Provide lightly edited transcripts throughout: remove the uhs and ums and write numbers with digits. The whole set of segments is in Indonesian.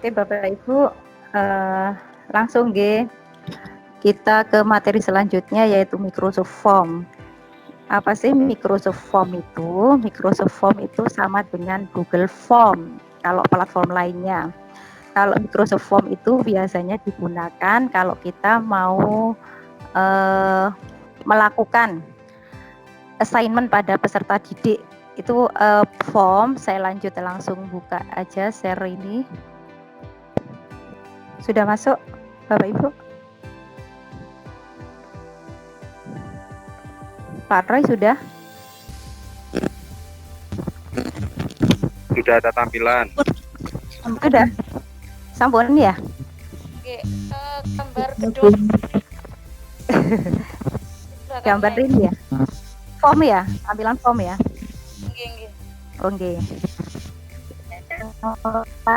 Oke Bapak Ibu, langsung kita ke materi selanjutnya yaitu Microsoft Form. Apa sih Microsoft Form itu? Microsoft Form itu sama dengan Google Form kalau platform lainnya. Kalau Microsoft Form itu biasanya digunakan kalau kita mau melakukan assignment pada peserta didik. Itu form, saya lanjut langsung buka aja share ini. Sudah masuk Bapak Ibu? Pak Roy sudah? Sudah ada tampilan. Sudah. Sampun ya? Oke, gambar gedung. Gambar ini ya? Form ya? Tampilan form ya? Nggih. Oke.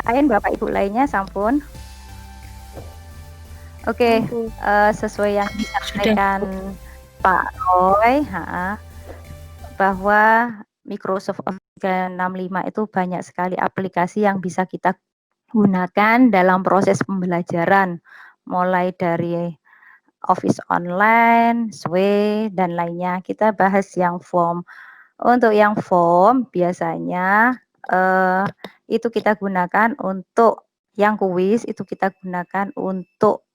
Lain Bapak Ibu lainnya sampun. Oke, sesuai yang disampaikan Pak Roy, bahwa Microsoft Office 365 itu banyak sekali aplikasi yang bisa kita gunakan dalam proses pembelajaran, mulai dari Office Online, SWE, dan lainnya. Kita bahas yang form. Untuk yang form biasanya itu kita gunakan untuk yang kuis itu kita gunakan untuk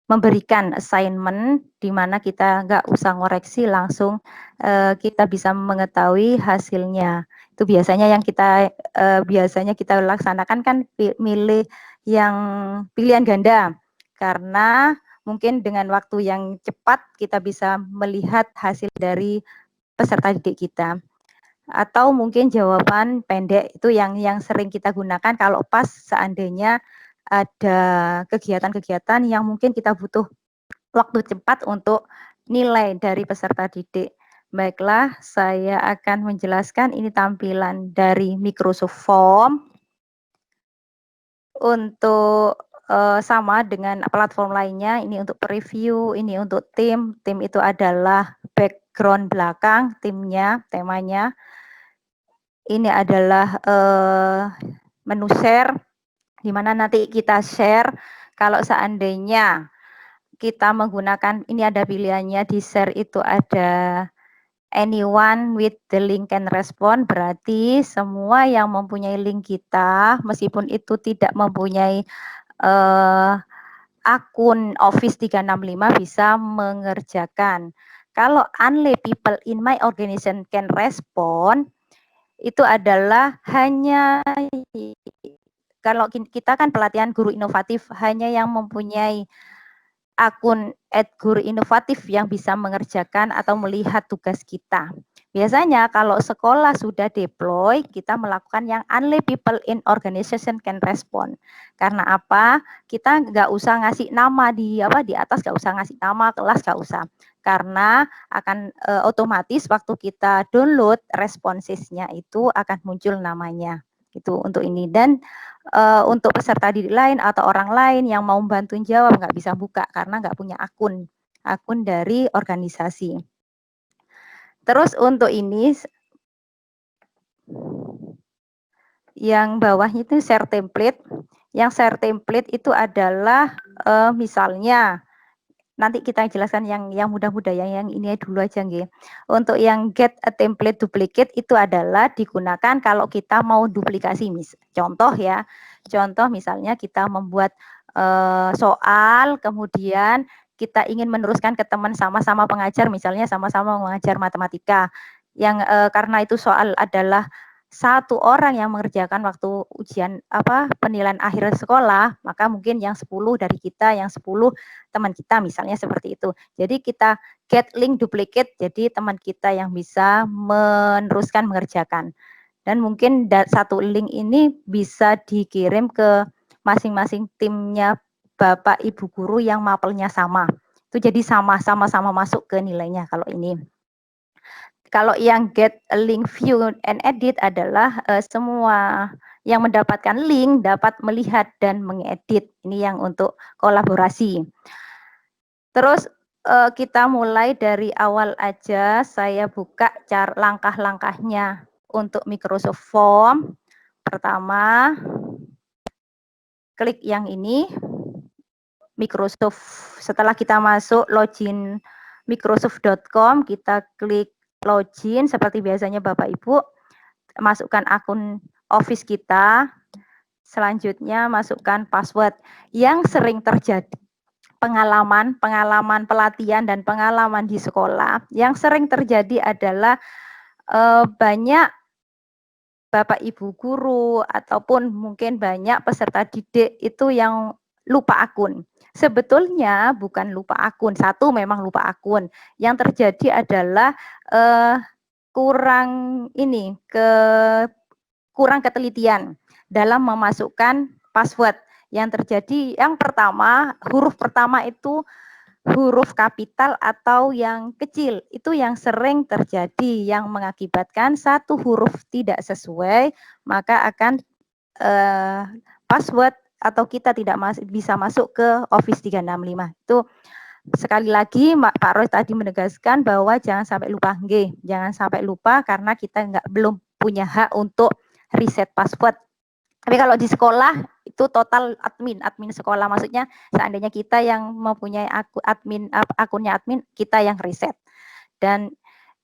memberikan assignment di mana kita nggak usah ngoreksi langsung kita bisa mengetahui hasilnya. Itu biasanya yang biasanya kita laksanakan kan milih yang pilihan ganda karena mungkin dengan waktu yang cepat kita bisa melihat hasil dari peserta didik kita. Atau mungkin jawaban pendek itu yang sering kita gunakan kalau pas seandainya ada kegiatan-kegiatan yang mungkin kita butuh waktu cepat untuk nilai dari peserta didik. Baiklah, saya akan menjelaskan ini tampilan dari Microsoft Form. Untuk sama dengan platform lainnya, ini untuk preview, ini untuk tim. Tim itu adalah background belakang timnya, temanya. Ini adalah menu share, di mana nanti kita share kalau seandainya kita menggunakan, ini ada pilihannya di share itu ada anyone with the link can respond, berarti semua yang mempunyai link kita, meskipun itu tidak mempunyai akun Office 365 bisa mengerjakan. Kalau only people in my organization can respond, itu adalah hanya kalau kita kan pelatihan guru inovatif hanya yang mempunyai akun @guru inovatif yang bisa mengerjakan atau melihat tugas kita. Biasanya kalau sekolah sudah deploy, kita melakukan yang only people in organization can respond. Karena apa? Kita nggak usah ngasih nama di atas, nggak usah ngasih nama kelas, nggak usah. Karena akan otomatis waktu kita download responsesnya itu akan muncul namanya. Itu untuk ini. Dan untuk peserta didik lain atau orang lain yang mau bantuin jawab nggak bisa buka karena nggak punya akun dari organisasi. Terus untuk ini yang bawahnya itu share template. Yang share template itu adalah misalnya nanti kita jelaskan yang mudah-mudah yang ini dulu aja nggih. Untuk yang get a template duplicate itu adalah digunakan kalau kita mau duplikasi contoh ya. Contoh misalnya kita membuat soal kemudian kita ingin meneruskan ke teman sama-sama pengajar misalnya sama-sama mengajar matematika. Yang karena itu soal adalah satu orang yang mengerjakan waktu ujian penilaian akhir sekolah, maka mungkin yang 10 dari kita, yang 10 teman kita misalnya seperti itu. Jadi kita get link duplicate, jadi teman kita yang bisa meneruskan mengerjakan. Dan mungkin satu link ini bisa dikirim ke masing-masing timnya Bapak Ibu guru yang mapelnya sama. Itu jadi sama-sama masuk ke nilainya kalau ini. Kalau yang get a link view and edit adalah semua yang mendapatkan link dapat melihat dan mengedit. Ini yang untuk kolaborasi. Terus kita mulai dari awal aja, saya buka langkah-langkahnya untuk Microsoft Form. Pertama, klik yang ini, Microsoft. Setelah kita masuk login microsoft.com, kita klik login seperti biasanya Bapak Ibu, masukkan akun Office kita, selanjutnya masukkan password. Yang sering terjadi pengalaman pelatihan dan pengalaman di sekolah, yang sering terjadi adalah banyak Bapak Ibu guru ataupun mungkin banyak peserta didik itu yang lupa akun. Sebetulnya bukan lupa akun, satu memang lupa akun. Yang terjadi adalah kurang ketelitian dalam memasukkan password. Yang terjadi yang pertama, huruf pertama itu huruf kapital atau yang kecil, itu yang sering terjadi, yang mengakibatkan satu huruf tidak sesuai, maka akan password atau kita tidak bisa masuk ke Office 365. Itu sekali lagi Pak Roy tadi menegaskan bahwa jangan sampai lupa, jangan sampai lupa karena kita belum punya hak untuk reset password. Tapi kalau di sekolah itu total admin sekolah, maksudnya seandainya kita yang mempunyai akunnya admin, kita yang reset. Dan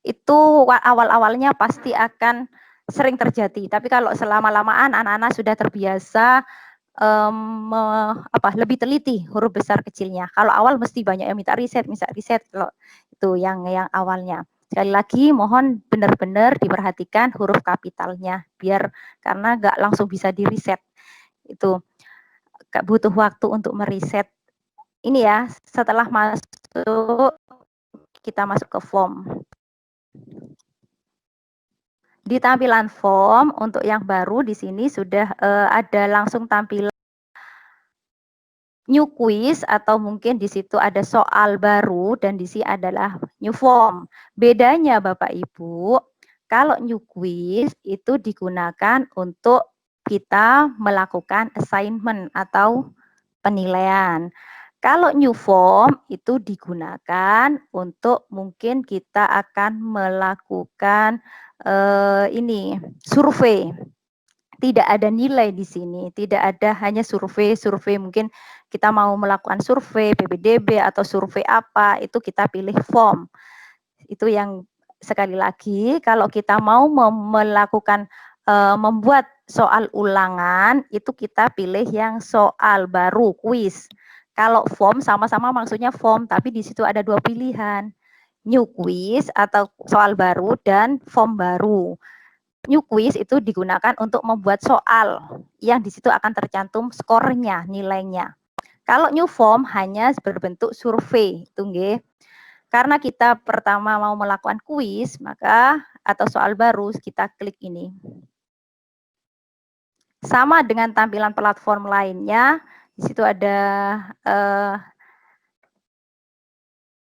itu awal-awalnya pasti akan sering terjadi. Tapi kalau selama-lamaan anak-anak sudah terbiasa lebih teliti huruf besar kecilnya. Kalau awal mesti banyak yang minta reset kalau itu yang awalnya. Sekali lagi mohon benar-benar diperhatikan huruf kapitalnya biar karena nggak langsung bisa di reset. Itu butuh waktu untuk mereset. Ini ya, setelah masuk kita masuk ke form. Di tampilan form untuk yang baru di sini sudah ada langsung tampilan new quiz atau mungkin di situ ada soal baru dan di sini adalah new form. Bedanya Bapak Ibu, kalau new quiz itu digunakan untuk kita melakukan assignment atau penilaian. Kalau new form itu digunakan untuk mungkin kita akan melakukan survei. Tidak ada nilai di sini, tidak ada hanya survei mungkin kita mau melakukan survei PPDB atau survei apa, itu kita pilih form. Itu yang sekali lagi kalau kita mau melakukan membuat soal ulangan itu kita pilih yang soal baru quiz. Kalau form sama-sama maksudnya form, tapi di situ ada dua pilihan, new quiz atau soal baru dan form baru. New quiz itu digunakan untuk membuat soal yang di situ akan tercantum skornya, nilainya. Kalau new form hanya berbentuk survei, itu nggih. Karena kita pertama mau melakukan kuis, maka atau soal baru kita klik ini. Sama dengan tampilan platform lainnya, di situ ada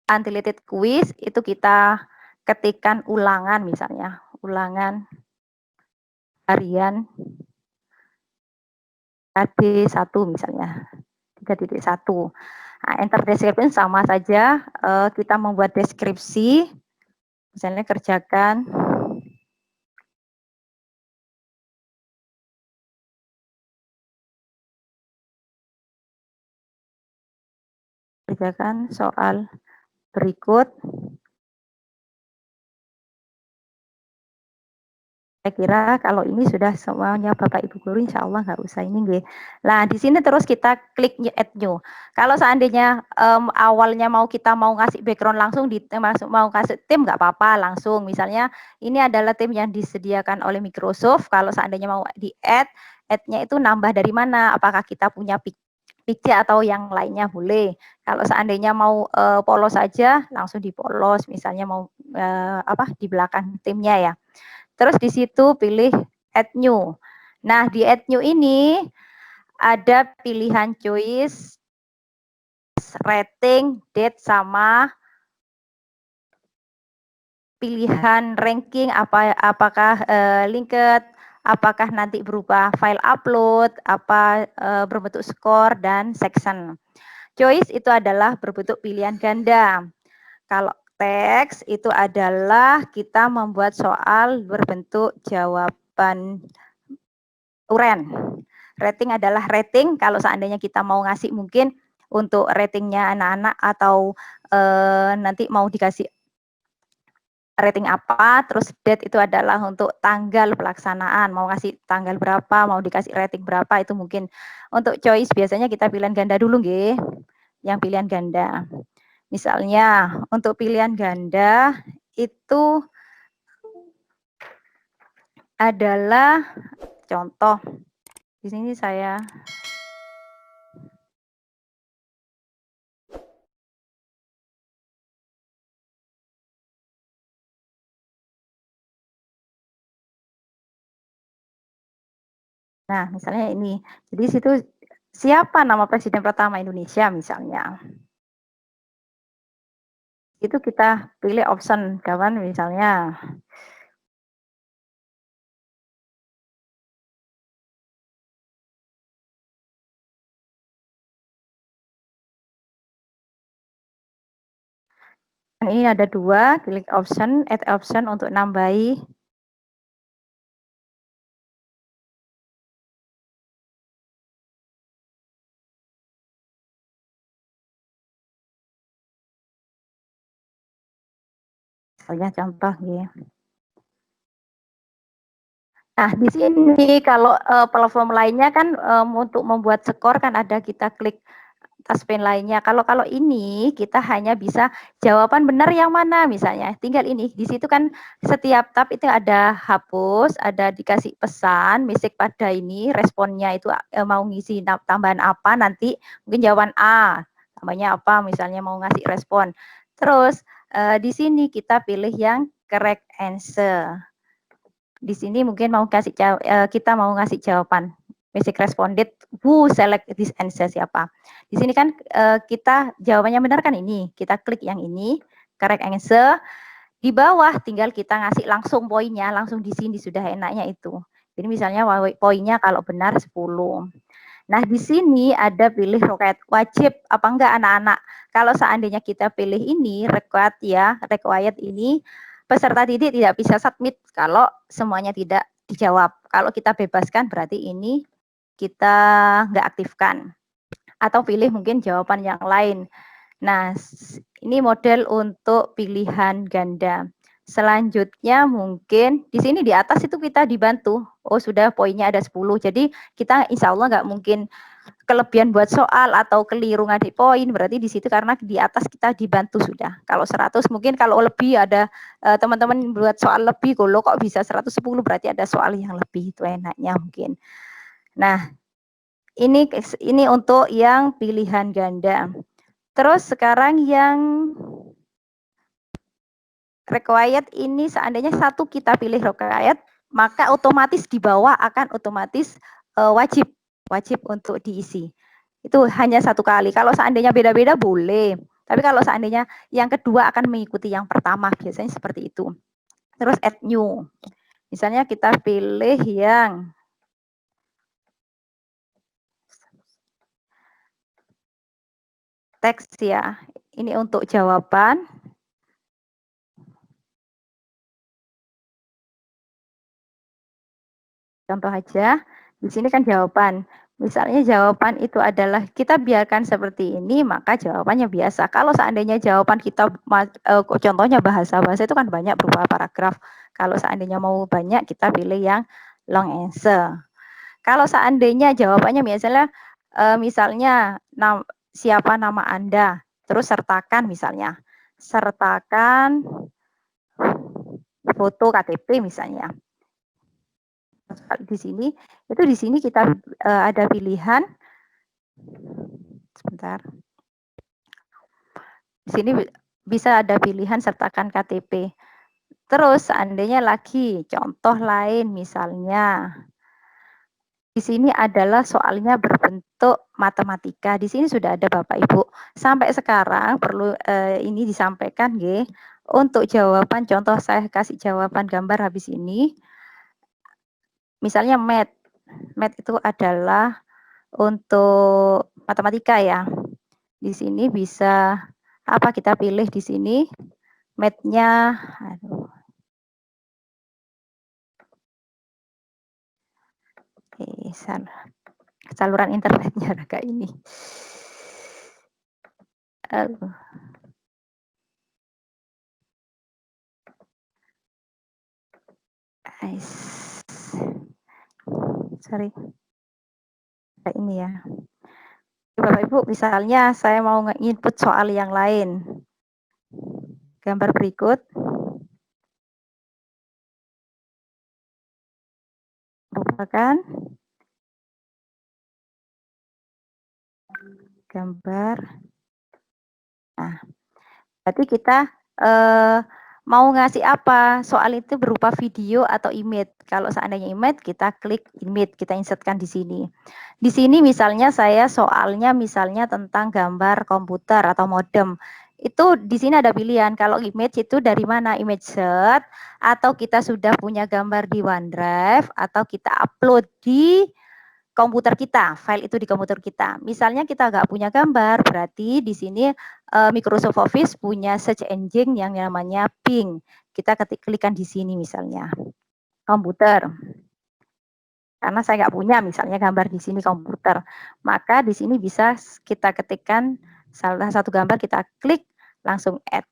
untitled quiz, itu kita ketikkan ulangan misalnya, ulangan harian KD1 misalnya, 3.1. Nah, enter description sama saja, kita membuat deskripsi, misalnya kerjakan soal berikut. Saya kira kalau ini sudah semuanya Bapak Ibu guru, insya Allah nggak usah ini nggih. Nah, di sini terus kita klik add new. Kalau seandainya awalnya kita mau ngasih background langsung mau kasih tim nggak apa-apa langsung. Misalnya ini adalah tim yang disediakan oleh Microsoft. Kalau seandainya mau di add-nya itu nambah dari mana? Apakah kita punya picture atau yang lainnya boleh. Kalau seandainya mau polos saja langsung dipolos. Misalnya mau di belakang timnya ya. Terus di situ pilih add new. Nah, di add new ini ada pilihan choice, rating, date, sama pilihan ranking apakah linked, apakah nanti berupa file upload, berbentuk skor dan section. Choice itu adalah berbentuk pilihan ganda. Kalau teks itu adalah kita membuat soal berbentuk jawaban uren. Rating adalah rating kalau seandainya kita mau ngasih mungkin untuk ratingnya anak-anak atau, nanti mau dikasih rating apa, terus date itu adalah untuk tanggal pelaksanaan, mau ngasih tanggal berapa, mau dikasih rating berapa, itu mungkin. Untuk choice biasanya kita pilihan ganda dulu nggih, yang pilihan ganda. Misalnya untuk pilihan ganda itu adalah contoh, di sini saya nah misalnya ini, jadi situ siapa nama presiden pertama Indonesia misalnya. Itu kita pilih option kawan misalnya. Ini ada 2, klik option, add option untuk nambahi. Misalnya contoh ya. Nah, di sini kalau platform lainnya kan untuk membuat skor kan ada kita klik touchpad lainnya. Kalau ini kita hanya bisa jawaban benar yang mana misalnya. Tinggal ini. Di situ kan setiap tab itu ada hapus, ada dikasih pesan, message pada ini, responnya itu mau ngisi tambahan apa nanti mungkin jawaban A, tambahnya apa misalnya mau ngasih respon. Terus di sini kita pilih yang correct answer. Di sini mungkin mau kita mau ngasih jawaban. Basic responded, who select this answer siapa. Di sini kan kita jawabannya benar kan ini. Kita klik yang ini, correct answer. Di bawah tinggal kita ngasih langsung poinnya, langsung di sini sudah enaknya itu. Jadi misalnya poinnya kalau benar 10. Nah, di sini ada pilih roket wajib apa enggak anak-anak. Kalau seandainya kita pilih ini required ini peserta didik tidak bisa submit kalau semuanya tidak dijawab. Kalau kita bebaskan berarti ini kita nggak aktifkan. Atau pilih mungkin jawaban yang lain. Nah, ini model untuk pilihan ganda. Selanjutnya mungkin di sini di atas itu kita dibantu. Oh sudah poinnya ada 10. Jadi kita insya Allah nggak mungkin kelebihan buat soal atau keliru ngadih poin berarti di situ karena di atas kita dibantu sudah. Kalau 100 mungkin kalau lebih ada teman-teman buat soal lebih kok bisa 110 berarti ada soal yang lebih itu enaknya mungkin. Nah, ini untuk yang pilihan ganda. Terus sekarang yang required ini seandainya satu kita pilih required, maka otomatis di bawah akan otomatis wajib untuk diisi. Itu hanya satu kali. Kalau seandainya beda-beda boleh. Tapi kalau seandainya yang kedua akan mengikuti yang pertama, biasanya seperti itu. Terus add new. Misalnya kita pilih yang teks ya. Ini untuk jawaban. Contoh aja, di sini kan jawaban. Misalnya jawaban itu adalah kita biarkan seperti ini, maka jawabannya biasa. Kalau seandainya jawaban kita contohnya bahasa-bahasa itu kan banyak berupa paragraf. Kalau seandainya mau banyak, kita pilih yang long answer. Kalau seandainya jawabannya misalnya siapa nama Anda, terus sertakan misalnya. Sertakan foto KTP misalnya. Di sini kita ada pilihan sebentar. Di sini bisa ada pilihan sertakan KTP. Terus seandainya lagi contoh lain misalnya di sini adalah soalnya berbentuk matematika. Di sini sudah ada Bapak Ibu. Sampai sekarang perlu ini disampaikan nggih. Untuk jawaban contoh saya kasih jawaban gambar habis ini. Misalnya math. Math itu adalah untuk matematika ya. Di sini bisa apa kita pilih di sini math-nya salah. Saluran internetnya Raka ini. Sorry. Kayak ini ya. Bapak Ibu, misalnya saya mau nge-input soal yang lain. Gambar berikut merupakan gambar. Nah, berarti kita mau ngasih apa? Soal itu berupa video atau image. Kalau seandainya image, kita klik image, kita insertkan di sini. Di sini misalnya saya soalnya misalnya tentang gambar komputer atau modem. Itu di sini ada pilihan. Kalau image itu dari mana? Image set atau kita sudah punya gambar di OneDrive atau kita upload di komputer kita, file itu di komputer kita. Misalnya kita nggak punya gambar, berarti di sini Microsoft Office punya search engine yang namanya Bing. Kita klikkan di sini misalnya komputer. Karena saya nggak punya misalnya gambar di sini komputer, maka di sini bisa kita ketikkan salah satu gambar, kita klik langsung add.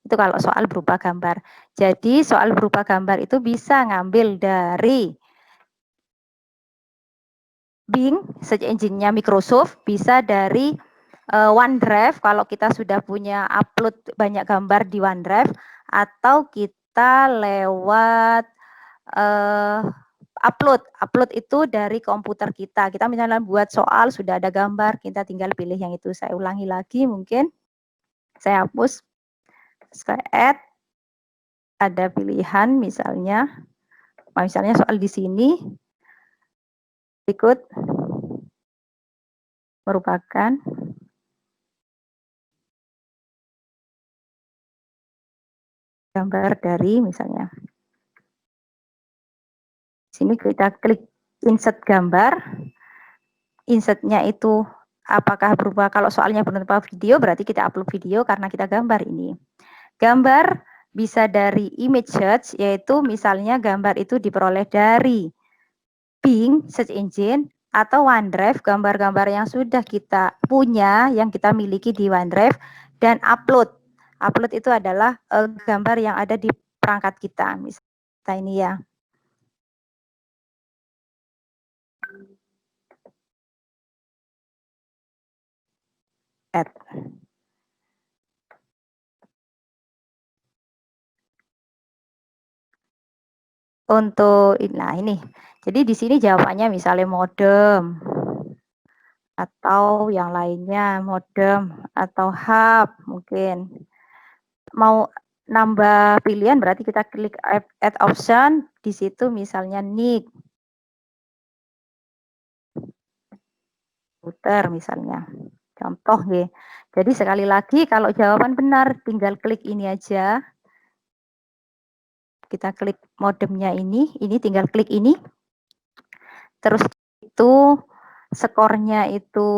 Itu kalau soal berupa gambar. Jadi soal berupa gambar itu bisa ngambil dari Bing, search engine-nya Microsoft, bisa dari OneDrive kalau kita sudah punya upload banyak gambar di OneDrive, atau kita lewat upload itu dari komputer kita. Kita misalnya buat soal sudah ada gambar, kita tinggal pilih yang itu. Saya ulangi lagi mungkin. Saya hapus, saya add, ada pilihan misalnya soal di sini berikut merupakan gambar dari misalnya. Sini kita klik insert gambar. Insertnya itu apakah berupa, kalau soalnya berupa video berarti kita upload video karena kita gambar ini. Gambar bisa dari image search, yaitu misalnya gambar itu diperoleh dari Bing search engine atau OneDrive, gambar-gambar yang sudah kita punya, yang kita miliki di OneDrive, dan upload. Upload itu adalah gambar yang ada di perangkat kita. Misalnya ini ya. Add. Untuk nah ini. Jadi di sini jawabannya misalnya modem atau yang lainnya, modem atau hub mungkin. Mau nambah pilihan berarti kita klik add option, di situ misalnya NIC. Komputer misalnya. Contoh ya. Jadi sekali lagi kalau jawaban benar tinggal klik ini aja. Kita klik modemnya ini tinggal klik ini. Terus itu skornya itu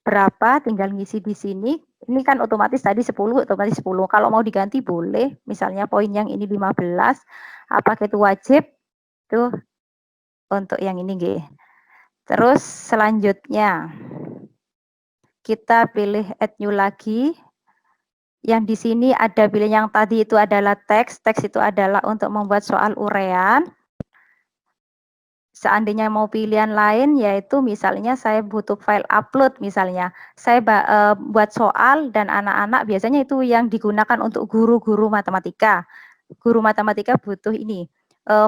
berapa, tinggal ngisi di sini. Ini kan otomatis tadi 10, otomatis 10. Kalau mau diganti boleh, misalnya poin yang ini 15, apakah itu wajib? Itu untuk yang ini nggih. Terus selanjutnya kita pilih add new lagi. Yang di sini ada pilihan yang tadi itu adalah teks. Teks itu adalah untuk membuat soal uraian. Seandainya mau pilihan lain, yaitu misalnya saya butuh file upload misalnya. Saya buat soal dan anak-anak biasanya itu yang digunakan untuk guru-guru matematika. Guru matematika butuh ini,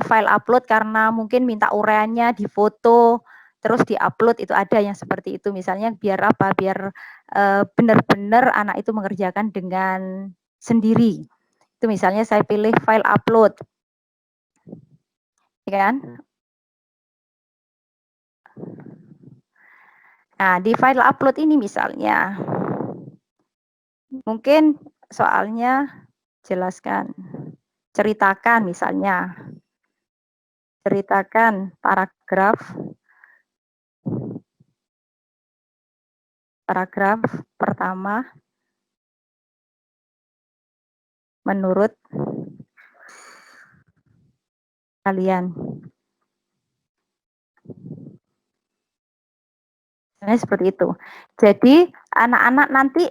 file upload karena mungkin minta uraiannya difoto, terus diupload, itu ada yang seperti itu. Misalnya biar apa, biar benar-benar anak itu mengerjakan dengan sendiri. Itu misalnya saya pilih file upload. Ya kan? Nah, di file upload ini misalnya, mungkin soalnya jelaskan, ceritakan misalnya, ceritakan paragraf pertama menurut kalian. misalnya seperti itu. Jadi anak-anak nanti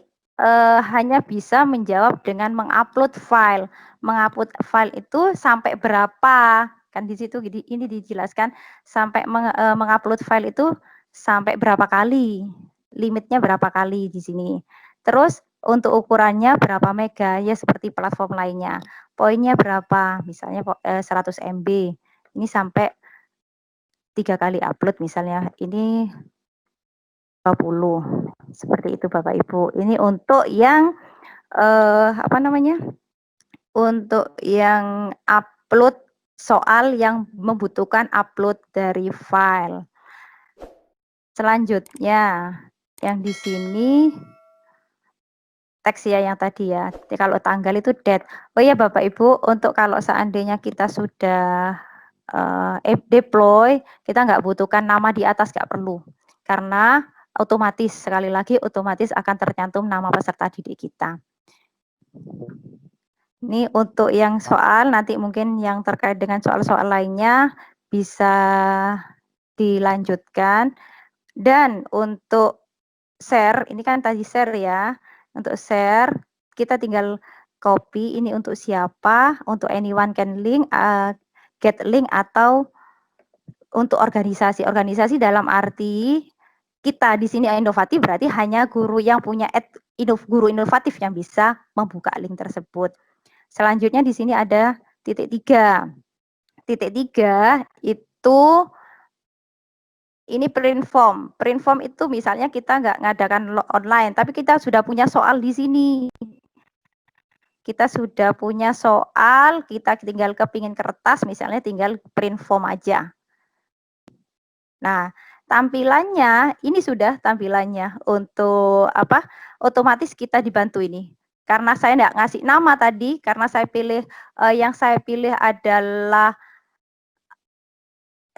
hanya bisa menjawab dengan mengupload file. Mengupload file itu sampai berapa? Kan di situ ini dijelaskan sampai mengupload file itu sampai berapa kali? Limitnya berapa kali di sini. Terus untuk ukurannya berapa mega? Ya seperti platform lainnya. Poinnya berapa? Misalnya 100 MB. Ini sampai 3 kali upload misalnya. Ini 20. Seperti itu Bapak Ibu. Ini untuk yang apa namanya? Untuk yang upload soal yang membutuhkan upload dari file. Selanjutnya yang di sini teks ya yang tadi ya. Jadi kalau tanggal itu date. Oh ya Bapak Ibu, untuk kalau seandainya kita sudah deploy, kita nggak butuhkan nama di atas, nggak perlu. Karena otomatis, sekali lagi otomatis akan tercantum nama peserta didik kita. Ini untuk yang soal, nanti mungkin yang terkait dengan soal-soal lainnya bisa dilanjutkan. Dan untuk share, ini kan tadi share ya. Untuk share, kita tinggal copy ini untuk siapa, untuk anyone can link, get link atau untuk organisasi. Organisasi dalam arti kita di sini inovatif berarti hanya guru yang punya guru inovatif yang bisa membuka link tersebut. Selanjutnya di sini ada titik 3. Titik 3 itu ini print form. Print form itu misalnya kita nggak ngadakan online, tapi kita sudah punya soal di sini. Kita sudah punya soal, kita tinggal kepingin kertas, misalnya tinggal print form aja. Nah, tampilannya, ini sudah tampilannya untuk apa? Otomatis kita dibantu ini. Karena saya nggak ngasih nama tadi, karena saya pilih yang saya pilih adalah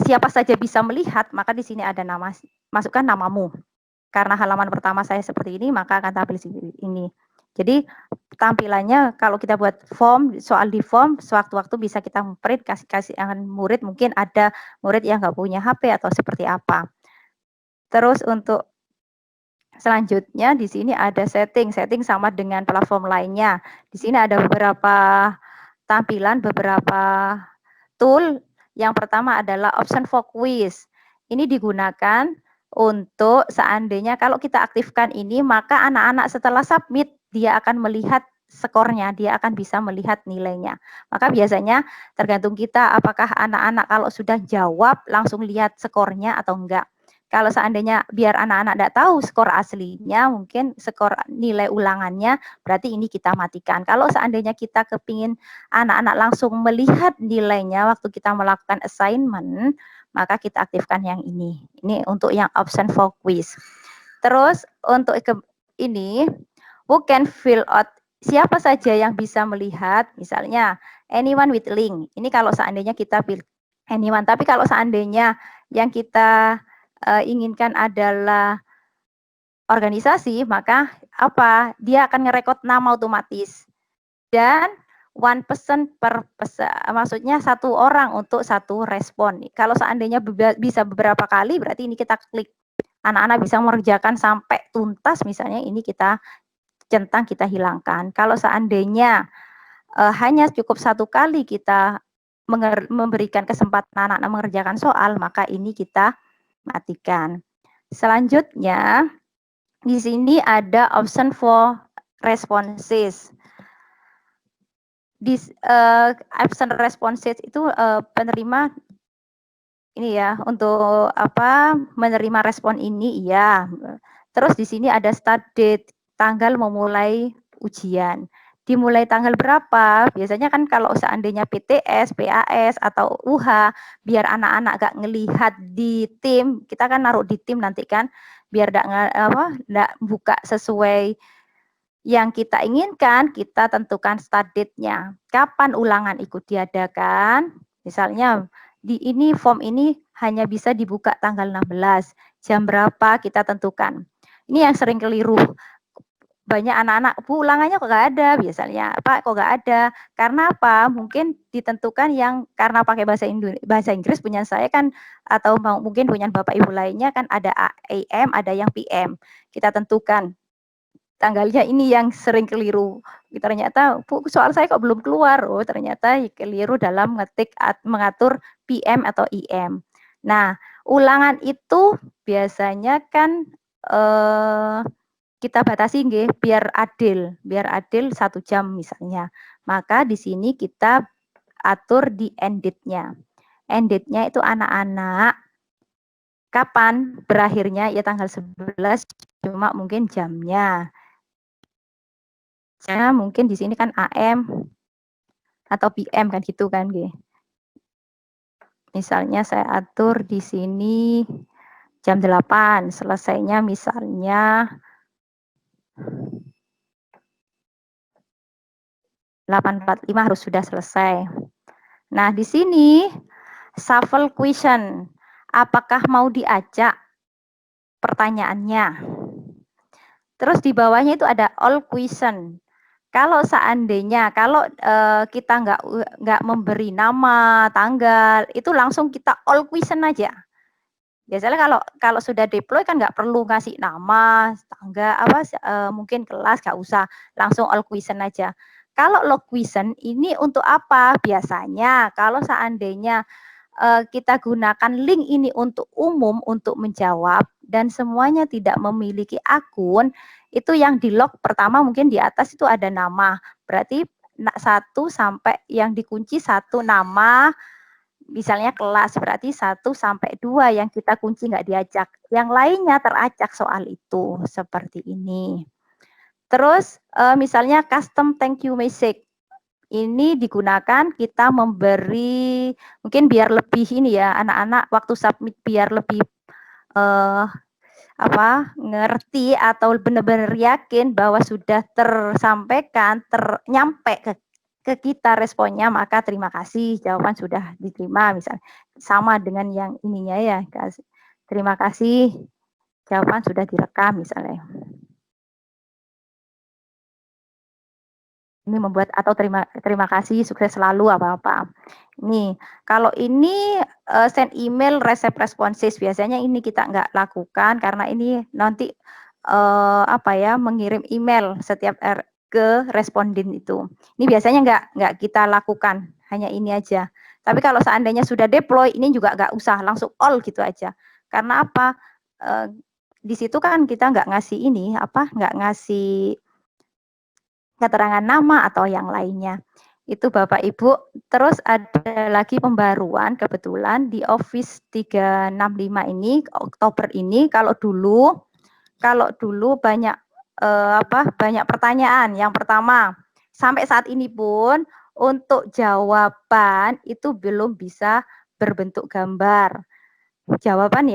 siapa saja bisa melihat, maka di sini ada nama, masukkan namamu. Karena halaman pertama saya seperti ini, maka akan tampil ini. Jadi tampilannya kalau kita buat form, soal di form, sewaktu-waktu bisa kita print, kasih murid, mungkin ada murid yang nggak punya HP atau seperti apa. Terus untuk selanjutnya di sini ada setting sama dengan platform lainnya. Di sini ada beberapa tampilan, beberapa tool. Yang pertama adalah option for quiz. Ini digunakan untuk seandainya kalau kita aktifkan ini, maka anak-anak setelah submit, dia akan melihat skornya, dia akan bisa melihat nilainya. Maka biasanya tergantung kita apakah anak-anak kalau sudah jawab langsung lihat skornya atau enggak. Kalau seandainya biar anak-anak tidak tahu skor aslinya, mungkin skor nilai ulangannya, berarti ini kita matikan. Kalau seandainya kita kepingin anak-anak langsung melihat nilainya waktu kita melakukan assignment, maka kita aktifkan yang ini. Ini untuk yang option for quiz. Terus untuk ini, who can fill out, siapa saja yang bisa melihat, misalnya anyone with link. Ini kalau seandainya kita pilih anyone, tapi kalau seandainya yang kita inginkan adalah organisasi, maka apa? Dia akan ngerekod nama otomatis. Dan one person per maksudnya satu orang untuk satu respon. Kalau seandainya bisa beberapa kali, berarti ini kita klik. Anak-anak bisa mengerjakan sampai tuntas, misalnya ini kita centang, kita hilangkan. Kalau seandainya hanya cukup satu kali kita memberikan kesempatan anak-anak mengerjakan soal, maka ini kita matikan. Selanjutnya, di sini ada option for responses. Di option responses itu penerima ini ya, untuk apa, menerima respon ini iya. Terus di sini ada start date, tanggal memulai ujian. Dimulai tanggal berapa? Biasanya kan kalau seandainya PTS, PAS atau UH, biar anak-anak gak ngelihat di tim, kita kan naruh di tim nanti kan, biar enggak buka sesuai yang kita inginkan, kita tentukan start date-nya. Kapan ulangan ikut diadakan? Misalnya di ini form ini hanya bisa dibuka tanggal 16. Jam berapa kita tentukan. Ini yang sering keliru. banyak anak-anak, "Bu, ulangannya kok nggak ada?" Biasanya, "Pak, kok nggak ada?" Karena apa? Mungkin ditentukan yang karena pakai bahasa Inggris punya saya kan atau mungkin punya Bapak Ibu lainnya kan ada AM, ada yang PM. Kita tentukan tanggalnya ini yang sering keliru. Ternyata, "Bu, soal saya kok belum keluar." Oh, ternyata keliru dalam mengatur PM atau IM. Nah, ulangan itu biasanya kan, kita batasi nggih, biar adil 1 jam misalnya. Maka di sini kita atur di end date-nya. End date-nya itu anak-anak kapan berakhirnya, ya tanggal 11, cuma mungkin jamnya. Misalnya mungkin di sini kan AM atau PM kan gitu kan nggih. Misalnya saya atur di sini jam 8, selesainya misalnya 8.45 harus sudah selesai. Nah, di sini shuffle question. Apakah mau diajak pertanyaannya? Terus di bawahnya itu ada all question. Kalau seandainya kita nggak memberi nama, tanggal, itu langsung kita all question aja. Biasanya kalau sudah deploy kan nggak perlu ngasih nama, tanggal, mungkin kelas nggak usah, langsung all question aja. Kalau log question ini untuk apa? Biasanya kalau seandainya kita gunakan link ini untuk umum untuk menjawab dan semuanya tidak memiliki akun, itu yang di-log pertama mungkin di atas itu ada nama. Berarti 1 sampai yang dikunci 1 nama, misalnya kelas, berarti 1 sampai 2 yang kita kunci nggak diajak. Yang lainnya teracak soal itu, seperti ini. Terus misalnya custom thank you message. Ini digunakan kita memberi mungkin biar lebih ini ya anak-anak waktu submit biar lebih ngerti atau benar-benar yakin bahwa sudah tersampaikan, nyampe ke kita responnya, maka terima kasih jawaban sudah diterima misalnya. Sama dengan yang ininya ya, terima kasih jawaban sudah direkam misalnya. Ini membuat atau terima kasih, sukses selalu, apa-apa. Nih, kalau ini send email receive responses, biasanya ini kita nggak lakukan karena ini nanti mengirim email setiap ke responden itu. Ini biasanya nggak kita lakukan, hanya ini aja. Tapi kalau seandainya sudah deploy, ini juga nggak usah, langsung all gitu aja. Karena apa? Di situ kan kita nggak ngasih ini, nggak ngasih keterangan nama atau yang lainnya. Itu Bapak Ibu. Terus ada lagi pembaruan kebetulan di Office 365 ini, Oktober ini, kalau dulu banyak banyak pertanyaan. Yang pertama, sampai saat ini pun untuk jawaban itu belum bisa berbentuk gambar. Jawaban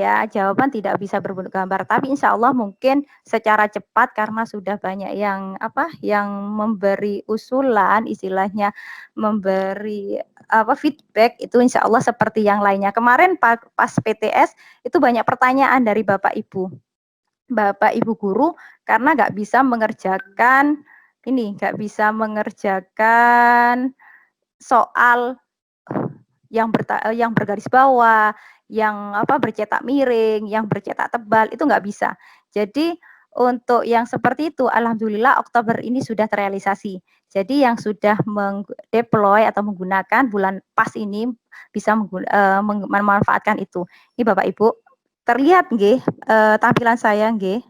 tidak bisa berbentuk gambar, tapi insya Allah mungkin secara cepat karena sudah banyak yang memberi usulan, istilahnya memberi feedback itu insya Allah seperti yang lainnya. Kemarin pas PTS itu banyak pertanyaan dari Bapak Ibu guru karena nggak bisa mengerjakan soal yang bergaris bawah, yang bercetak miring, yang bercetak tebal itu nggak bisa. Jadi untuk yang seperti itu alhamdulillah Oktober ini sudah terrealisasi. Jadi yang sudah deploy atau menggunakan bulan pas ini bisa memanfaatkan itu. Ini Bapak Ibu, terlihat nggih tampilan saya nggih?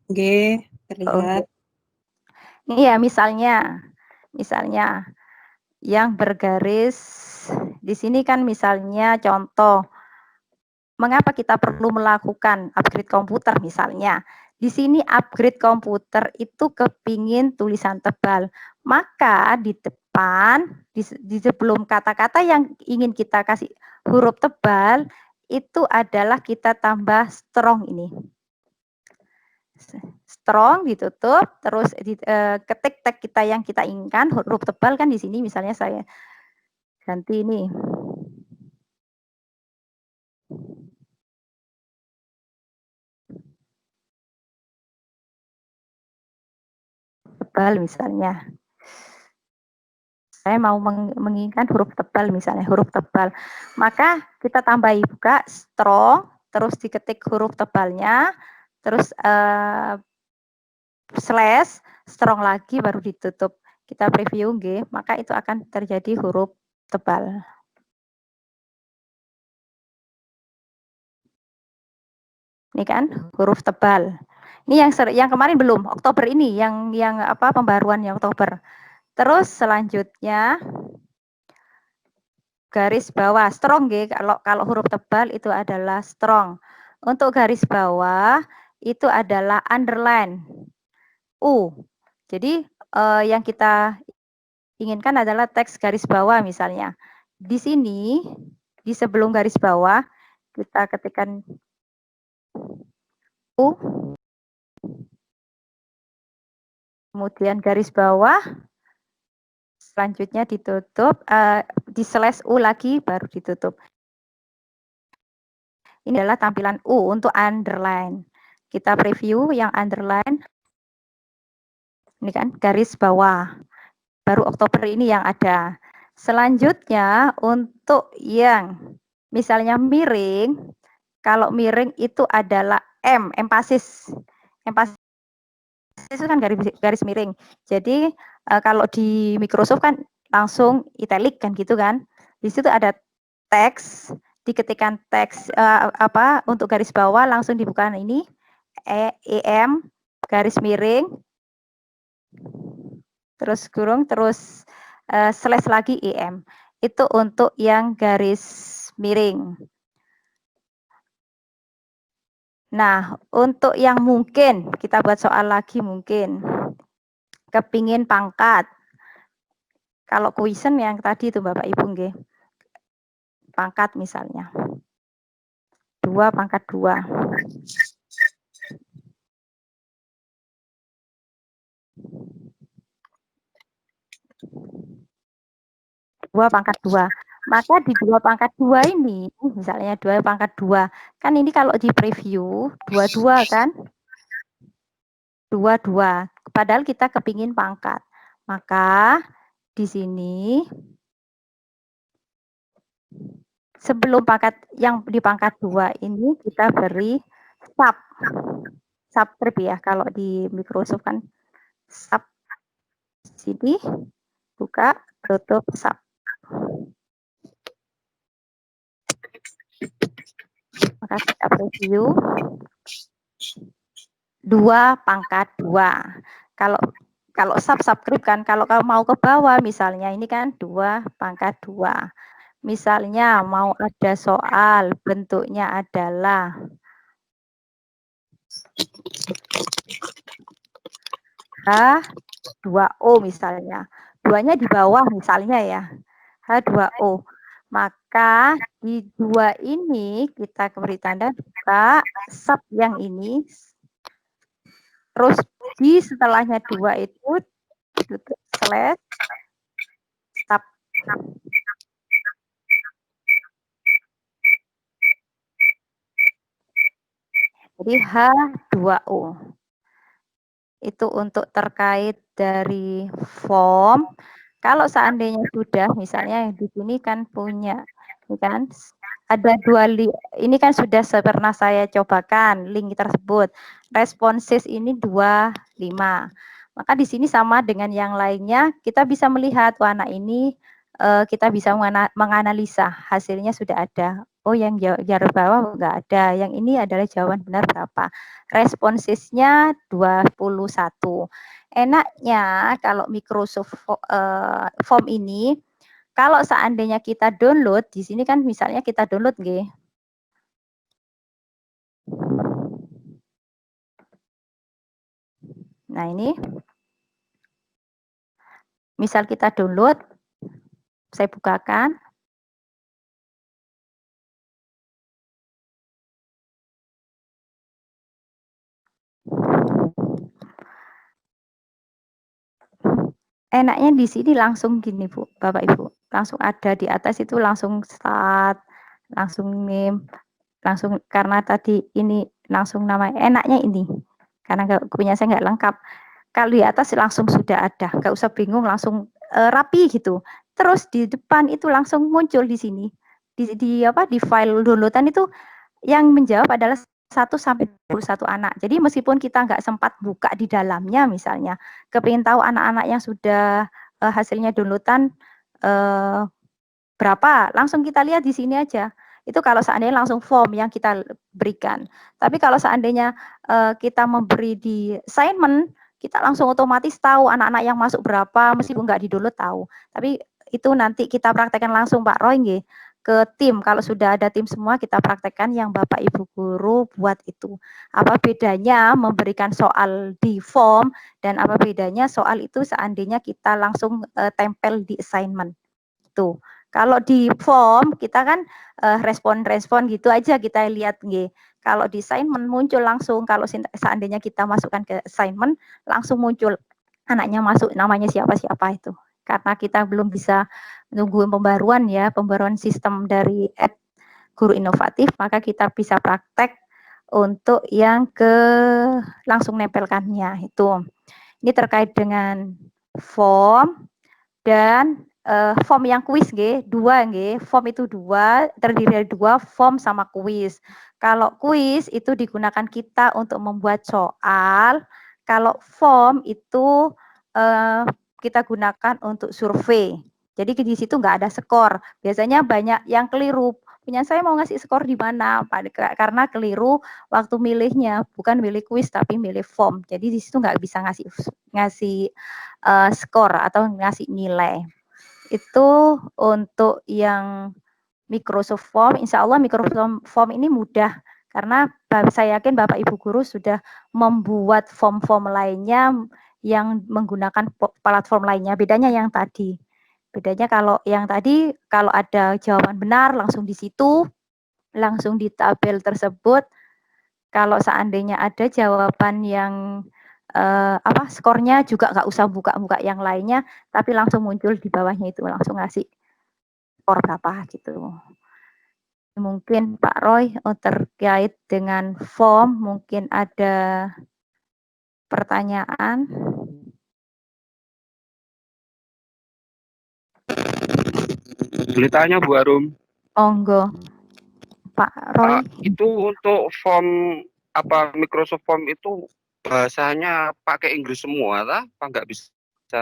Nggih, terlihat. Iya, misalnya yang bergaris di sini kan misalnya contoh mengapa kita perlu melakukan upgrade komputer misalnya. Di sini upgrade komputer itu kepingin tulisan tebal. Maka di depan, di sebelum kata-kata yang ingin kita kasih huruf tebal, itu adalah kita tambah strong ini. Strong ditutup, terus ketik tag kita yang kita inginkan, huruf tebal kan di sini misalnya saya ganti ini. tebal misalnya. Saya mau menginginkan huruf tebal misalnya, huruf tebal. Maka kita tambahi buka strong, terus diketik huruf tebalnya, terus slash, strong lagi baru ditutup. Kita preview nggih, maka itu akan terjadi huruf tebal. Ini kan huruf tebal. Ini yang kemarin belum, Oktober ini yang apa pembaruan yang Oktober. Terus selanjutnya garis bawah strong nggih, kalau huruf tebal itu adalah strong. Untuk garis bawah itu adalah underline. U. Jadi yang kita inginkan adalah teks garis bawah misalnya. Di sini di sebelum garis bawah kita ketikkan U, kemudian garis bawah, selanjutnya ditutup, di slash U lagi baru ditutup. Ini adalah tampilan U untuk underline. Kita preview yang underline. Ini kan garis bawah. Baru Oktober ini yang ada. Selanjutnya untuk yang misalnya miring, kalau miring itu adalah M, empasis. Empasis itu kan garis miring. Jadi kalau di Microsoft kan langsung italic kan gitu kan. Di situ ada teks, diketikkan teks apa untuk garis bawah langsung dibuka ini EM garis miring terus kurung terus slash lagi EM. Itu untuk yang garis miring. Nah, untuk yang mungkin kita buat soal lagi mungkin kepingin pangkat. Kalau kuisen yang tadi itu Bapak Ibu nggih. Pangkat misalnya. 2 pangkat 2. 2 pangkat 2. Maka di 2 pangkat 2 ini, misalnya 2 pangkat 2, kan ini kalau di preview 22 kan? 22. Padahal kita kepingin pangkat. Maka di sini sebelum pangkat yang di pangkat 2 ini kita beri subscript ya. Kalau di Microsoft kan sub sini buka tutup sub. Maka kita preview 2 pangkat 2. Kalau subscript kan kalau kamu mau ke bawah misalnya ini kan 2 pangkat 2. Misalnya mau ada soal bentuknya adalah H2O misalnya. 2-nya di bawah misalnya ya. H2O. Maka di 2 ini kita beri tanda buka sub yang ini. Terus di setelahnya 2 itu tutup slash sub. Jadi H2O. Itu untuk terkait dari form. Kalau seandainya sudah, misalnya di sini kan punya, ini kan ada 2 ini kan sudah pernah saya cobakan link tersebut. Responses ini 25. Maka di sini sama dengan yang lainnya, kita bisa melihat warna ini kita bisa menganalisa hasilnya sudah ada. Oh, yang jarum bawah enggak ada. Yang ini adalah jawaban benar berapa. Responsesnya 21. Enaknya kalau Microsoft Form ini, kalau seandainya kita download, di sini kan misalnya kita download nggih. Nah ini, misal kita download, saya bukakan. Enaknya di sini langsung gini Bu, Bapak Ibu, langsung ada di atas itu langsung start, langsung name, langsung karena tadi ini langsung nama enaknya ini, karena punya saya nggak lengkap. Kalau di atas langsung sudah ada, nggak usah bingung, langsung rapi gitu. Terus di depan itu langsung muncul di sini, di file downloadan itu yang menjawab adalah 1 sampai 21 anak. Jadi meskipun kita nggak sempat buka di dalamnya misalnya, kepingin tahu anak-anak yang sudah hasilnya downloadan berapa, langsung kita lihat di sini aja. Itu kalau seandainya langsung form yang kita berikan. Tapi kalau seandainya kita memberi di assignment, kita langsung otomatis tahu anak-anak yang masuk berapa, meskipun nggak di-download tahu. Tapi itu nanti kita praktekkan langsung Pak Roy nggih, ke tim. Kalau sudah ada tim semua kita praktekkan yang Bapak Ibu guru buat itu. Apa bedanya memberikan soal di form dan apa bedanya soal itu seandainya kita langsung tempel di assignment. Tuh. Kalau di form kita kan respon-respon gitu aja kita lihat nggih. Kalau di assignment muncul langsung, kalau seandainya kita masukkan ke assignment langsung muncul anaknya masuk namanya siapa-siapa itu. Karena kita belum bisa nungguin pembaruan sistem dari Guru Inovatif, maka kita bisa praktek untuk yang langsung nempelkannya itu. Ini terkait dengan form dan form yang kuis nggih, 2 nggih. Form itu 2, terdiri dari 2, form sama kuis. Kalau kuis itu digunakan kita untuk membuat soal, kalau form itu kita gunakan untuk survei. Jadi di situ nggak ada skor. Biasanya banyak yang keliru. Punya saya mau ngasih skor di mana? Karena keliru waktu milihnya, bukan milih kuis tapi milih form. Jadi di situ nggak bisa ngasih skor atau ngasih nilai. Itu untuk yang Microsoft Form, insya Allah Microsoft Form ini mudah karena saya yakin Bapak Ibu guru sudah membuat form-form lainnya yang menggunakan platform lainnya. Bedanya yang tadi. Bedanya kalau yang tadi kalau ada jawaban benar langsung di situ, langsung di tabel tersebut. Kalau seandainya ada jawaban yang skornya juga nggak usah buka-buka yang lainnya, tapi langsung muncul di bawahnya itu langsung ngasih skor berapa gitu. Mungkin Pak Roy terkait dengan form mungkin ada pertanyaan. Boleh tanya Bu Arum? Monggo, Pak Roy. Itu untuk form Microsoft Form itu bahasanya pakai Inggris semua lah? Apa nggak bisa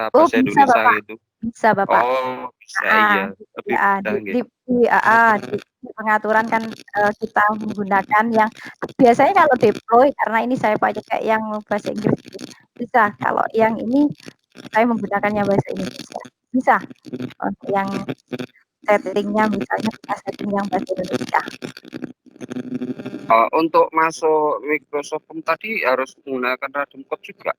Oh bahasa bisa Indonesia Bapak, gitu? bisa Bapak. Oh bisa iya, lebih mudah Di gitu. pengaturan kan kita menggunakan yang biasanya kalau deploy karena ini saya pakai yang bahasa Inggris bisa. Kalau yang ini saya menggunakannya bahasa Indonesia. Bisa. Untuk yang settingnya misalnya kita setting yang bahasa Indonesia. Untuk masuk Microsoft Form tadi harus menggunakan redeem code juga?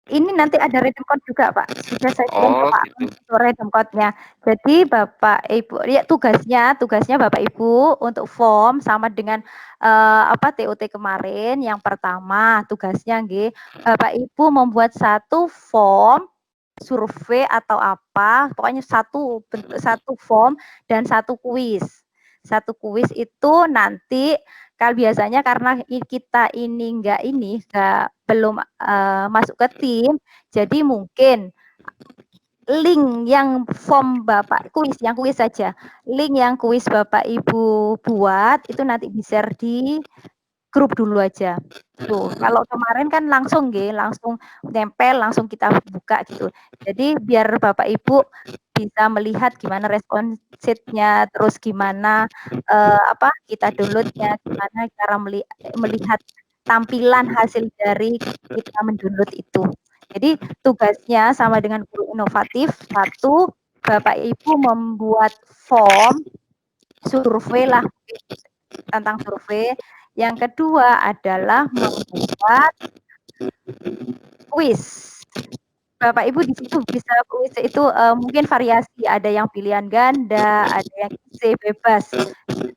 Ini nanti ada redeem code juga Pak. Sudah saya kirim ke Pak gitu. untuk redeem code-nya. Jadi Bapak Ibu, ya tugasnya Bapak Ibu untuk form sama dengan TOT kemarin. Yang pertama tugasnya nggih, Bapak Ibu membuat satu form survei atau apa, pokoknya satu form dan satu kuis. Satu kuis itu nanti kalau biasanya karena kita ini belum masuk ke tim, jadi mungkin link yang form Bapak yang kuis saja. Link yang kuis Bapak Ibu buat itu nanti di-share di grup dulu aja. Tuh, kalau kemarin kan langsung nempel, langsung kita buka gitu. Jadi biar Bapak Ibu bisa melihat gimana respon sheet-nya, terus gimana kita download-nya, gimana cara melihat tampilan hasil dari kita mendownload itu. Jadi tugasnya sama dengan guru inovatif, satu Bapak Ibu membuat form survei lah tentang survei. Yang kedua adalah membuat kuis. Bapak Ibu di situ bisa kuis itu mungkin variasi, ada yang pilihan ganda, ada yang isi bebas.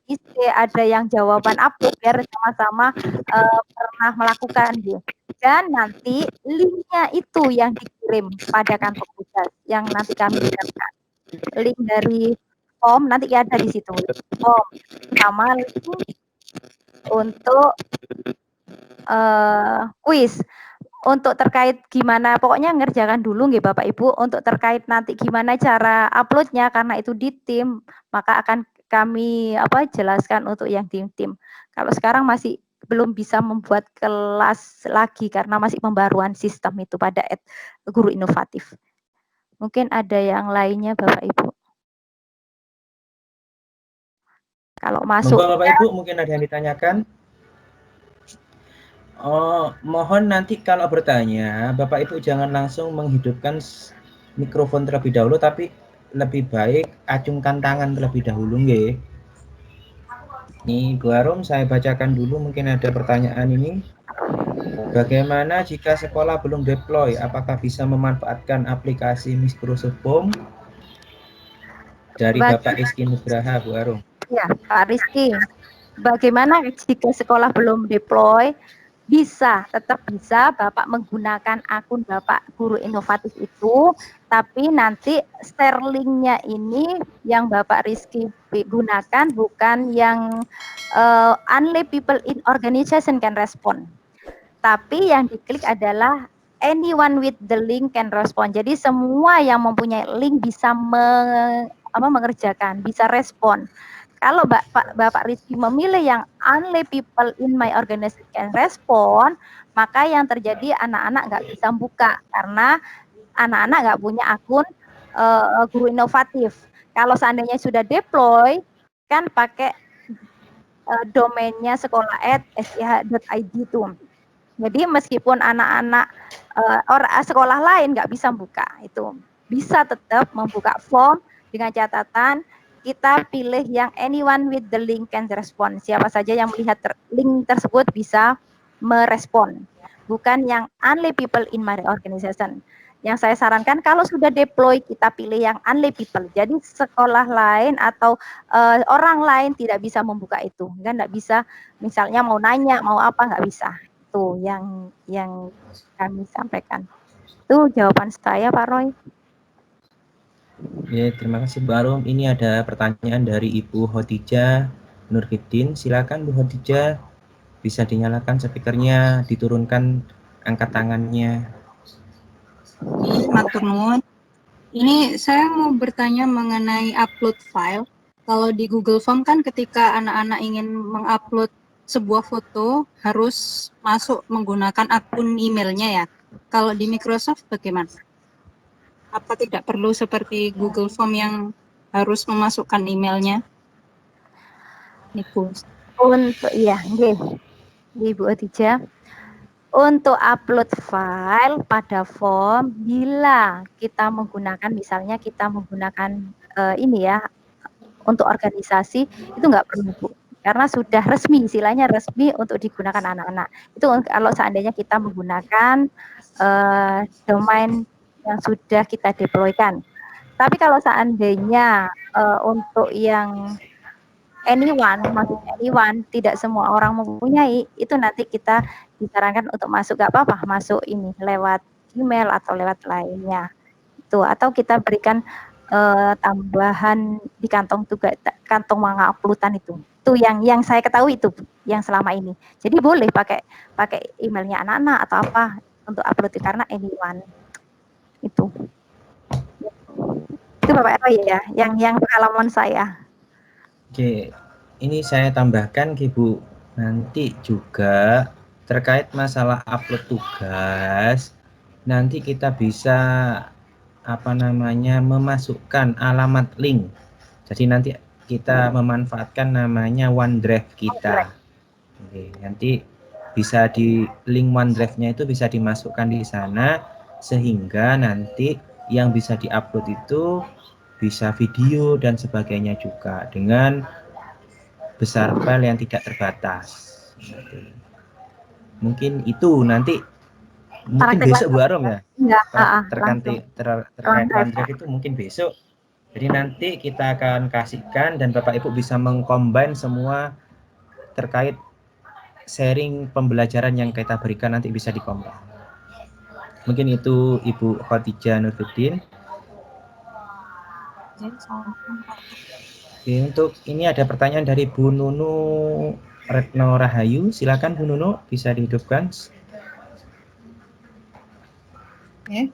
Isi ada yang jawaban upload biar sama-sama pernah melakukan gitu. Dan nanti linknya itu yang dikirim pada kantong tugas yang nanti kami kirimkan. Link dari form nanti ada di situ. Form sama link untuk kuis. untuk terkait gimana, pokoknya ngerjakan dulu nggih Bapak Ibu, untuk terkait nanti gimana cara uploadnya karena itu di tim, maka akan kami jelaskan untuk yang tim. Kalau sekarang masih belum bisa membuat kelas lagi karena masih pembaruan sistem itu pada guru inovatif. Mungkin ada yang lainnya Bapak Ibu. Kalau masuk Bapak Ibu mungkin ada yang ditanyakan. Oh, mohon nanti kalau bertanya, Bapak Ibu jangan langsung menghidupkan mikrofon terlebih dahulu, tapi lebih baik acungkan tangan terlebih dahulu, nggih. Nih, Bu Arum, saya bacakan dulu, mungkin ada pertanyaan ini. Bagaimana jika sekolah belum deploy? Apakah bisa memanfaatkan aplikasi Microsoft Form? Dari Bapak Rizky Nugraha, Bu Arum. Ya, Pak Rizky. Bagaimana jika sekolah belum deploy? Tetap bisa Bapak menggunakan akun Bapak Guru Inovatif itu, tapi nanti share link-nya ini yang Bapak Rizky gunakan bukan yang only people in organization can respond. Tapi yang diklik adalah anyone with the link can respond. Jadi semua yang mempunyai link bisa mengerjakan, bisa respon. Kalau Bapak Rizky memilih yang only people in my organization can respond, maka yang terjadi anak-anak nggak bisa buka karena anak-anak nggak punya akun guru inovatif. Kalau seandainya sudah deploy, kan pakai domainnya sekolah@sh.id itu. Jadi meskipun anak-anak sekolah lain nggak bisa buka itu, bisa tetap membuka form dengan catatan kita pilih yang anyone with the link can respond. Siapa saja yang melihat link tersebut bisa merespon. Bukan yang only people in my organization. Yang saya sarankan kalau sudah deploy kita pilih yang only people. Jadi sekolah lain atau orang lain tidak bisa membuka itu. Nggak bisa misalnya mau nanya, mau apa nggak bisa. Itu yang kami sampaikan. Itu jawaban saya Pak Roy. Ya, terima kasih Bu Arum. Ini ada pertanyaan dari Ibu Khadijah Nurfiddin. Silakan Bu Khadijah, bisa dinyalakan speakernya, diturunkan angkat tangannya. Matur nuwun. Ini saya mau bertanya mengenai upload file. Kalau di Google Form kan ketika anak-anak ingin mengupload sebuah foto harus masuk menggunakan akun emailnya ya. Kalau di Microsoft bagaimana? Apa tidak perlu seperti Google Form yang harus memasukkan emailnya? Ibu. Untuk Ibu Khadijah. Untuk upload file pada form, bila kita menggunakan, misalnya kita menggunakan ini ya, untuk organisasi, itu nggak perlu Bu. Karena sudah resmi, istilahnya resmi untuk digunakan anak-anak. Itu kalau seandainya kita menggunakan domain yang sudah kita deploykan. Tapi kalau seandainya untuk yang anyone, tidak semua orang mempunyai, itu nanti kita disarankan untuk masuk, gak apa-apa, masuk ini lewat email atau lewat lainnya. Itu atau kita berikan tambahan di kantong penguploadan itu. Itu yang saya ketahui itu yang selama ini. Jadi boleh pakai emailnya anak-anak atau apa untuk upload karena anyone. Itu Bapak Roy ya, yang pengalaman saya. Oke, ini saya tambahkan Bu, nanti juga terkait masalah upload tugas, nanti kita bisa memasukkan alamat link. Jadi nanti kita memanfaatkan namanya OneDrive kita. Oke, nanti bisa di link OneDrive-nya itu bisa dimasukkan di sana sehingga nanti yang bisa diupload itu bisa video dan sebagainya juga dengan besar file yang tidak terbatas. Mungkin itu nanti mungkin besok Bu Arum ya. Terkait OneDrive itu mungkin besok. Jadi nanti kita akan kasihkan dan Bapak Ibu bisa mengcombine semua terkait sharing pembelajaran yang kita berikan nanti bisa dikombin. Mungkin itu Ibu Khadijah Nurfiddin. Oke, untuk ini ada pertanyaan dari Bu Nunu Retno Rahayu. Silakan Bu Nunu, bisa dihidupkan.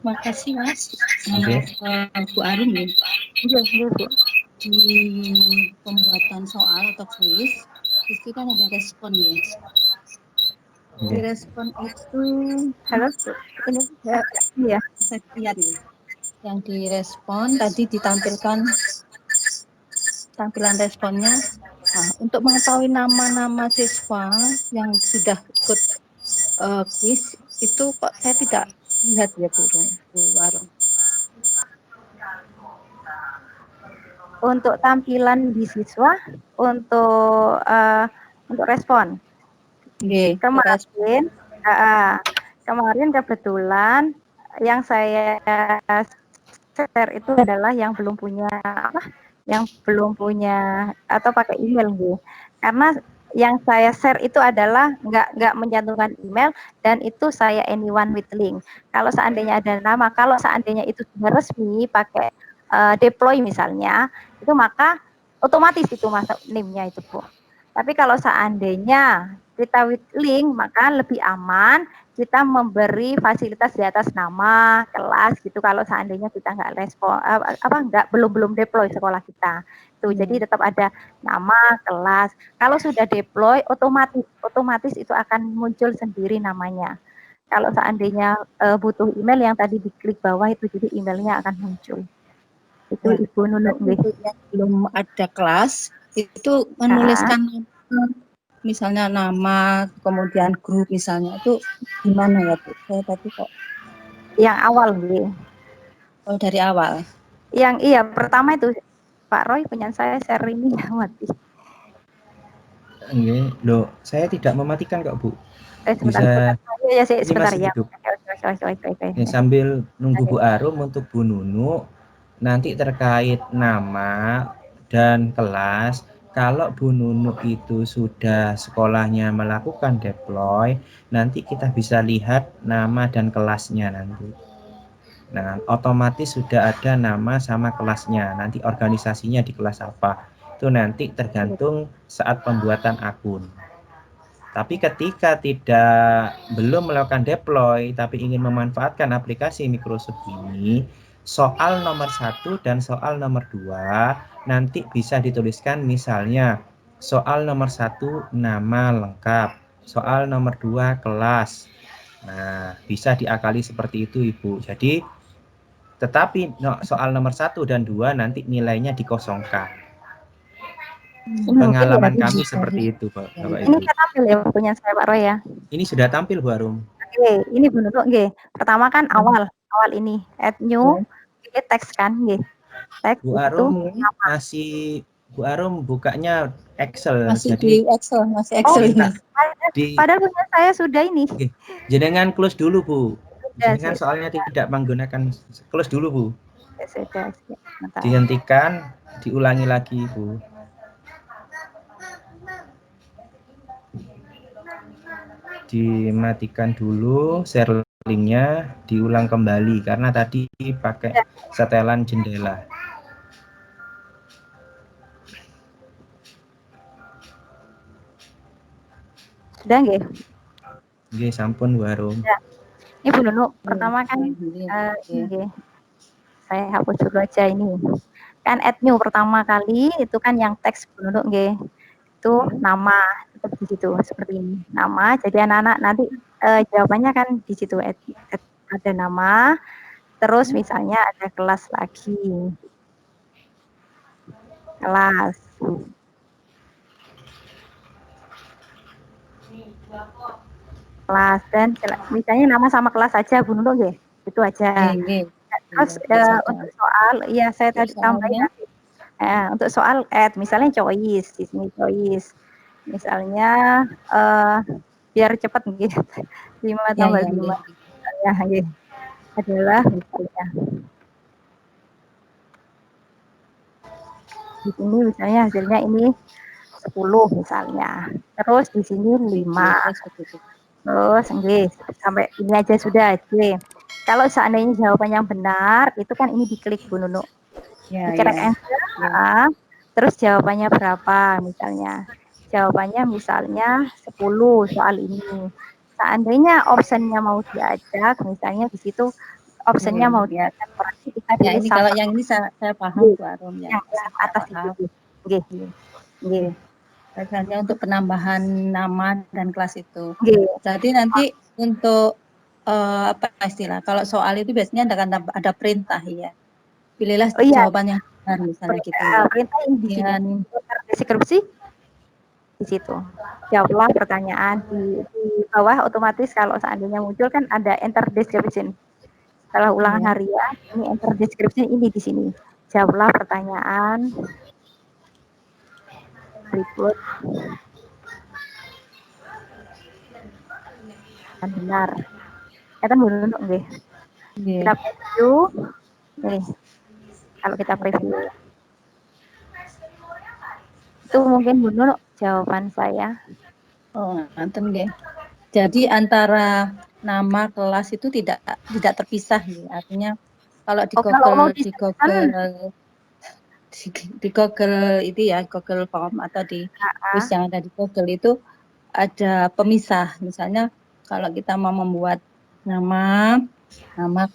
Makasih Mas. Oke. Bu Arum ya. Iya, Bu. Di pembuatan soal atau kuis itu kan ada respon ya. Di Oke. respon itu Halo, Bu. Ini ya. bisa dilihat ya. Yang direspon tadi ditampilkan tampilan responnya. Nah, untuk mengetahui nama-nama siswa yang sudah ikut kuis itu kok saya tidak lihat ya Bu Arum. Untuk tampilan di siswa, untuk respon. Oke, Kemarin kebetulan yang saya share itu adalah yang belum punya atau pakai email gitu. Karena yang saya share itu adalah nggak mencantumkan email dan itu saya anyone with link. Kalau seandainya ada nama, kalau seandainya itu sudah resmi pakai deploy misalnya, itu maka otomatis itu masuk name-nya itu, Bu. Tapi kalau seandainya kita with link, maka lebih aman kita memberi fasilitas di atas nama, kelas gitu. Kalau seandainya kita nggak respon, belum deploy sekolah kita. Tuh, jadi tetap ada nama, kelas. Kalau sudah deploy, otomatis itu akan muncul sendiri namanya. Kalau seandainya butuh email yang tadi diklik bawah itu, jadi emailnya akan muncul. Itu Nah, Ibu Nunuk. untuk yang belum ada kelas itu menuliskan misalnya nama kemudian grup misalnya itu gimana ya Bu? Saya tadi kok Yang awal nih. oh dari awal. Yang pertama itu Pak Roy punya saya share ini mati. Oke, loh, saya tidak mematikan kok Bu. Sebentar. Ya, sebentar masih ya. hidup. Oke. Ya, sambil nunggu Bu Arum untuk Bu Nunu, nanti terkait nama dan kelas, kalau Bu Nunu itu sudah sekolahnya melakukan deploy, nanti kita bisa lihat nama dan kelasnya nanti. Nah, otomatis sudah ada nama sama kelasnya, nanti organisasinya di kelas apa. Itu nanti tergantung saat pembuatan akun. Tapi ketika belum melakukan deploy, tapi ingin memanfaatkan aplikasi Microsoft ini, soal nomor 1 dan soal nomor 2 nanti bisa dituliskan misalnya soal nomor 1 nama lengkap, soal nomor 2 kelas. Nah, bisa diakali seperti itu Ibu. Jadi, tetapi soal nomor 1 dan 2 nanti nilainya dikosongkan. Pengalaman kami seperti itu, Bapak Ibu. Ini sudah tampil ya punya saya Pak Roy ya. Ini sudah tampil Bu Arum. Oke, ini Bu Nunuk nggih. Pertama kan awal ini add new teks kan nggih. Teks Bu Arum Bu Arum bukanya Excel. Masih jadi di Excel, masih Excel ini. Padahal punya saya sudah ini. Jenengan close dulu Bu. Sudah, Jenengan soalnya tidak menggunakan close dulu Bu. Sudah. Dihentikan, diulangi lagi Bu. Dimatikan dulu share linknya, diulang kembali karena tadi pakai setelan jendela. Sudah nggih? Nggih, sampun Bu Arum. Ya. Ini Bu Nunuk, pertama kan nggih. Saya hapus dulu aja ini. Kan add new pertama kali itu kan yang teks Bu Nunuk nggih. Itu nama tetap di situ seperti ini. Nama, jadi anak-anak nanti jawabannya kan di situ ada nama. Terus misalnya ada kelas lagi. Kelas. Kelas dan misalnya nama sama kelas aja Bu Nunuk nggih. Itu aja. Terus untuk soal saya tadi tambahin nanti. Untuk soal add misalnya choice, di sini choice. Misalnya biar cepat gitu. 5 tambah 5. Ya, nggih. Adalah misalnya. Di sini misalnya hasilnya ini 10 misalnya. Terus di sini 5. Terus nggih, sampai ini aja sudah aja. Kalau seandainya jawaban yang benar, itu kan ini diklik Bu Nunuk. Diklik enter, terus jawabannya berapa misalnya. Jawabannya misalnya 10 soal ini. Seandainya optionnya mau diajak, misalnya di situ optionnya mau Ya, temporary kita ya pilih ini kalau sama yang ini saya paham Bu Arum ya. yang Saya atas paham. itu. Nggih. Nggih. Misalnya untuk penambahan nama dan kelas itu. Nggih. Jadi nanti untuk apa istilah? Kalau soal itu biasanya ada perintah ya. Pilihlah Oh iya, jawaban yang benar misalnya gitu ya. perintah yang di sini. Kemudian Deskripsi di situ. Jawablah pertanyaan di bawah otomatis kalau seandainya muncul kan ada enter description. Setelah ulangan Iya. harian, ini enter description ini di sini. Jawablah pertanyaan berikut dan benar. Kita dulu nggih. Iya. Kita preview. Nih. Kalau kita preview. Itu mungkin benar jawaban saya. Oh, nonton nggih. Jadi antara nama kelas itu tidak terpisah ya. Artinya kalau di kalau mau di Google itu ya, Google Form atau di quiz yang ada di Google itu ada pemisah. Misalnya kalau kita mau membuat nama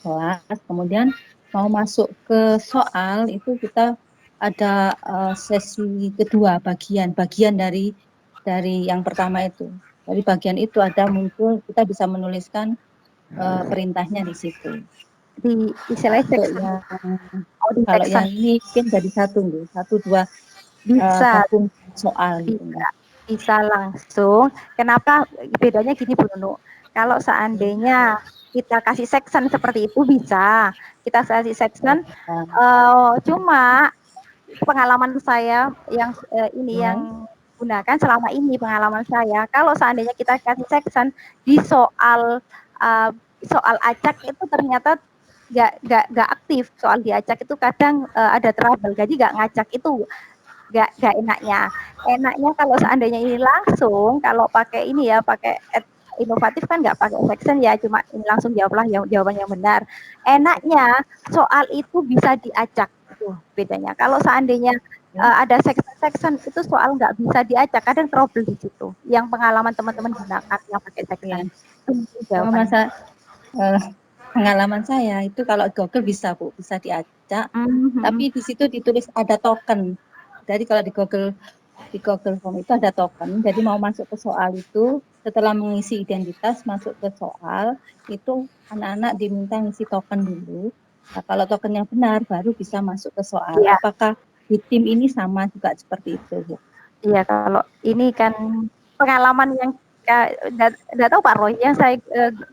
kelas, kemudian mau masuk ke soal itu kita ada sesi kedua, bagian dari yang pertama itu. Dari bagian itu ada muncul, kita bisa menuliskan perintahnya di situ. Di section. Kalau yang ini mungkin jadi satu dua bisa gabung soal gitu. Bisa langsung. Kenapa bedanya gini Bu Nunu? Kalau seandainya kita kasih section seperti itu bisa. Kita kasih section cuma pengalaman saya yang yang gunakan selama ini pengalaman saya. Kalau seandainya kita kasih section di soal acak itu ternyata nggak aktif. Soal di acak itu kadang ada trouble, jadi nggak ngacak itu nggak enaknya. Enaknya kalau seandainya ini langsung, kalau pakai ini ya, pakai inovatif kan nggak pakai section ya, cuma ini langsung jawablah jawaban yang benar. Enaknya soal itu bisa diacak, itu bedanya. Kalau seandainya ada section itu soal nggak bisa diacak, kadang trouble di situ. Yang pengalaman teman-teman gunakan yang pakai section. Masa pengalaman saya itu kalau Google bisa Bu, bisa diacak, tapi di situ ditulis ada token. Jadi kalau di Google Form itu ada token, jadi mau masuk ke soal itu, setelah mengisi identitas masuk ke soal, itu anak-anak diminta ngisi token dulu. Nah, kalau tokennya benar, baru bisa masuk ke soal. Ya. Apakah di tim ini sama juga seperti itu, Bu? Iya, kalau ini kan pengalaman yang tidak tahu Pak Roy, yang saya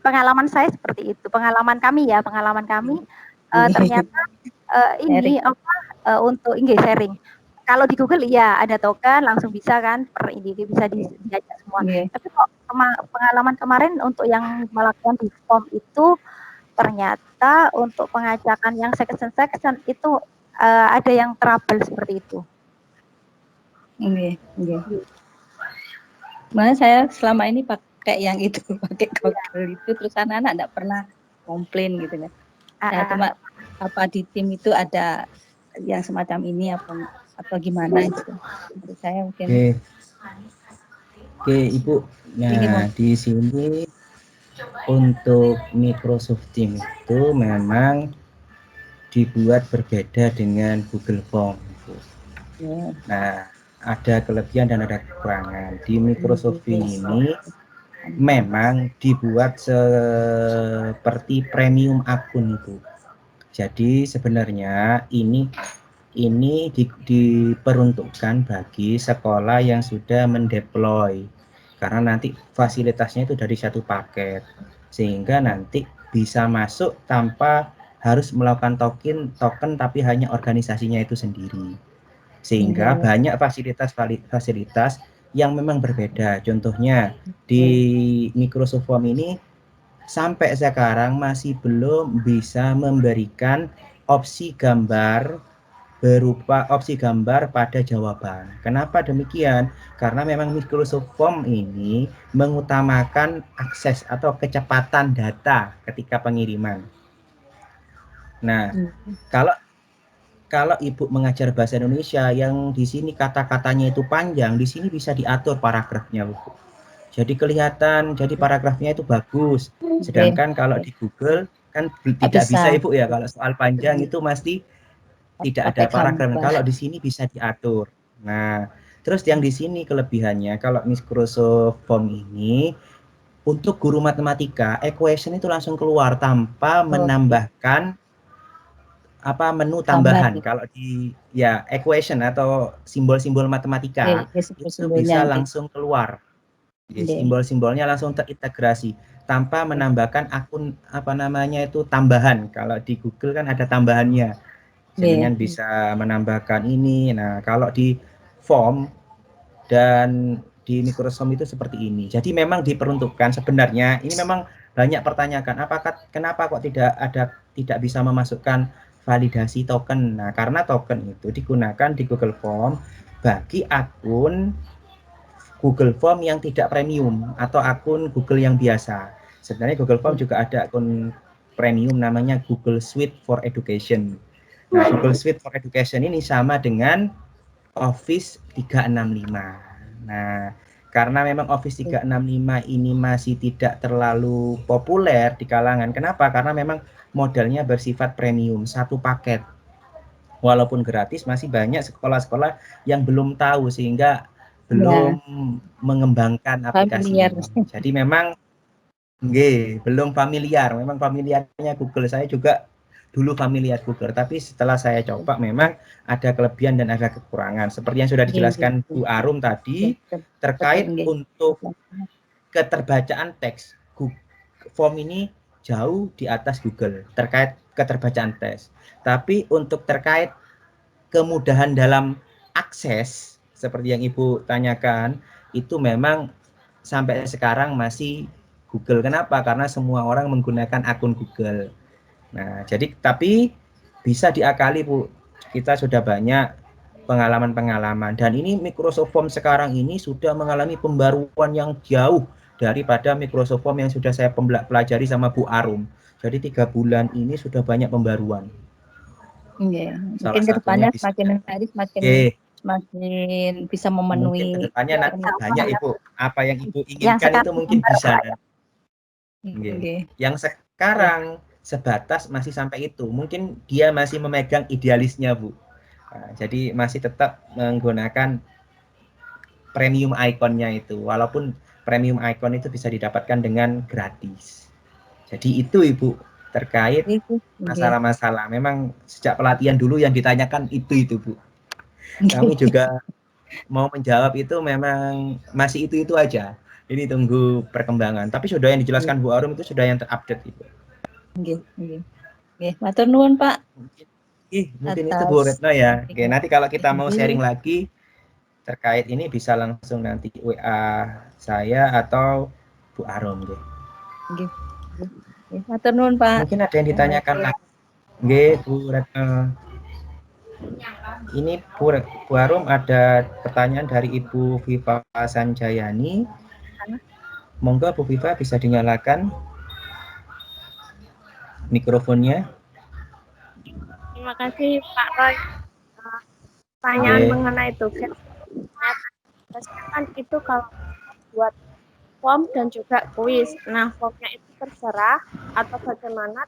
pengalaman saya seperti itu, pengalaman kami ternyata ini untuk sharing. Kalau di Google iya ada token langsung bisa kan per individu bisa diajak semua. Tapi kok pengalaman kemarin untuk yang melakukan di form itu ternyata untuk pengajakan yang section itu ada yang trouble seperti itu. Makanya saya selama ini pakai yang itu, pakai Google itu, terus anak-anak tidak pernah komplain gitu kan. Nah, cuma apa di tim itu ada yang semacam ini atau gimana gitu. Menurut saya mungkin. Oke, Ibu. Nah, di sini untuk Microsoft Teams itu memang dibuat berbeda dengan Google Form. Nah, ada kelebihan dan ada kekurangan. Di Microsoft Teams ini memang dibuat seperti premium akun itu. Jadi sebenarnya ini diperuntukkan bagi sekolah yang sudah mendeploy, karena nanti fasilitasnya itu dari satu paket, sehingga nanti bisa masuk tanpa harus melakukan token tapi hanya organisasinya itu sendiri, sehingga banyak fasilitas yang memang berbeda. Contohnya di Microsoft Form ini sampai sekarang masih belum bisa memberikan opsi gambar berupa opsi gambar pada jawaban. Kenapa demikian? Karena memang Microsoft Form ini mengutamakan akses atau kecepatan data ketika pengiriman. Nah, kalau Ibu mengajar bahasa Indonesia yang di sini kata-katanya itu panjang, di sini bisa diatur paragrafnya, Bu. jadi kelihatan, jadi paragrafnya itu bagus. Sedangkan kalau di Google kan tidak bisa Ibu ya, kalau soal panjang itu pasti tidak ada Pakai paragraf. gambar. Kalau di sini bisa diatur. Nah, terus yang di sini kelebihannya kalau Microsoft Form ini untuk guru matematika, equation itu langsung keluar tanpa menambahkan apa menu tambahan. Kalau di ya equation atau simbol-simbol matematika itu bisa langsung keluar. Simbol-simbolnya langsung terintegrasi tanpa menambahkan akun apa namanya itu tambahan. Kalau di Google kan ada tambahannya. Jenengan bisa menambahkan ini. Nah, kalau di form dan di Microsoft itu seperti ini. Jadi memang diperuntukkan sebenarnya ini memang banyak pertanyakan kenapa kok tidak bisa memasukkan validasi token. Nah, karena token itu digunakan di Google Form bagi akun Google Form yang tidak premium atau akun Google yang biasa. Sebenarnya Google Form juga ada akun premium namanya Google Suite for Education. Nah, Google Suite for Education ini sama dengan Office 365. Nah, karena memang Office 365 ini masih tidak terlalu populer di kalangan. Kenapa? Karena memang modelnya bersifat premium, satu paket. Walaupun gratis, masih banyak sekolah-sekolah yang belum tahu sehingga belum mengembangkan aplikasinya. Jadi memang belum familiar. Memang familiarnya Google. Saya juga dulu familiar Google, tapi setelah saya coba memang ada kelebihan dan ada kekurangan. Seperti yang sudah dijelaskan Bu Arum tadi terkait untuk keterbacaan teks. Form ini jauh di atas Google terkait keterbacaan teks. Tapi untuk terkait kemudahan dalam akses seperti yang Ibu tanyakan itu memang sampai sekarang masih Google. Kenapa? Karena semua orang menggunakan akun Google. Nah, jadi tapi bisa diakali Bu. Kita sudah banyak pengalaman-pengalaman dan ini Microsoft Form sekarang ini sudah mengalami pembaruan yang jauh daripada Microsoft Form yang sudah saya pelajari sama Bu Arum. Jadi 3 bulan ini sudah banyak pembaruan. Mungkin kedepannya semakin hari semakin bisa memenuhi. Mungkin kedepannya nanti banyak Ibu. Apa yang Ibu inginkan itu mungkin bisa. Yang sekarang sebatas masih sampai itu. Mungkin dia masih memegang idealisnya Bu. Nah, jadi masih tetap menggunakan premium iconnya itu. Walaupun premium icon itu bisa didapatkan dengan gratis. Jadi itu Ibu terkait masalah-masalah. Memang sejak pelatihan dulu yang ditanyakan itu Bu. Kami juga mau menjawab itu memang masih itu aja. Ini tunggu perkembangan. Tapi sudah yang dijelaskan Bu Arum itu sudah yang terupdate Ibu. Matur nuwun Pak. Mungkin itu Bu Retno ya. Oke, nanti kalau kita mau sharing lagi terkait ini bisa langsung nanti WA saya atau Bu Arum. Matur nuwun Pak. Mungkin ada yang ditanyakan lagi. Nggih, Bu Retno. Ini Bu Arum ada pertanyaan dari Ibu Viva Sanjayani. Monggo Bu Viva bisa dinyalakan mikrofonnya. Terima kasih Pak Roy. Pertanyaan mengenai tugas. Kan itu kalau buat form dan juga kuis. Nah, formnya itu terserah atau bagaimana?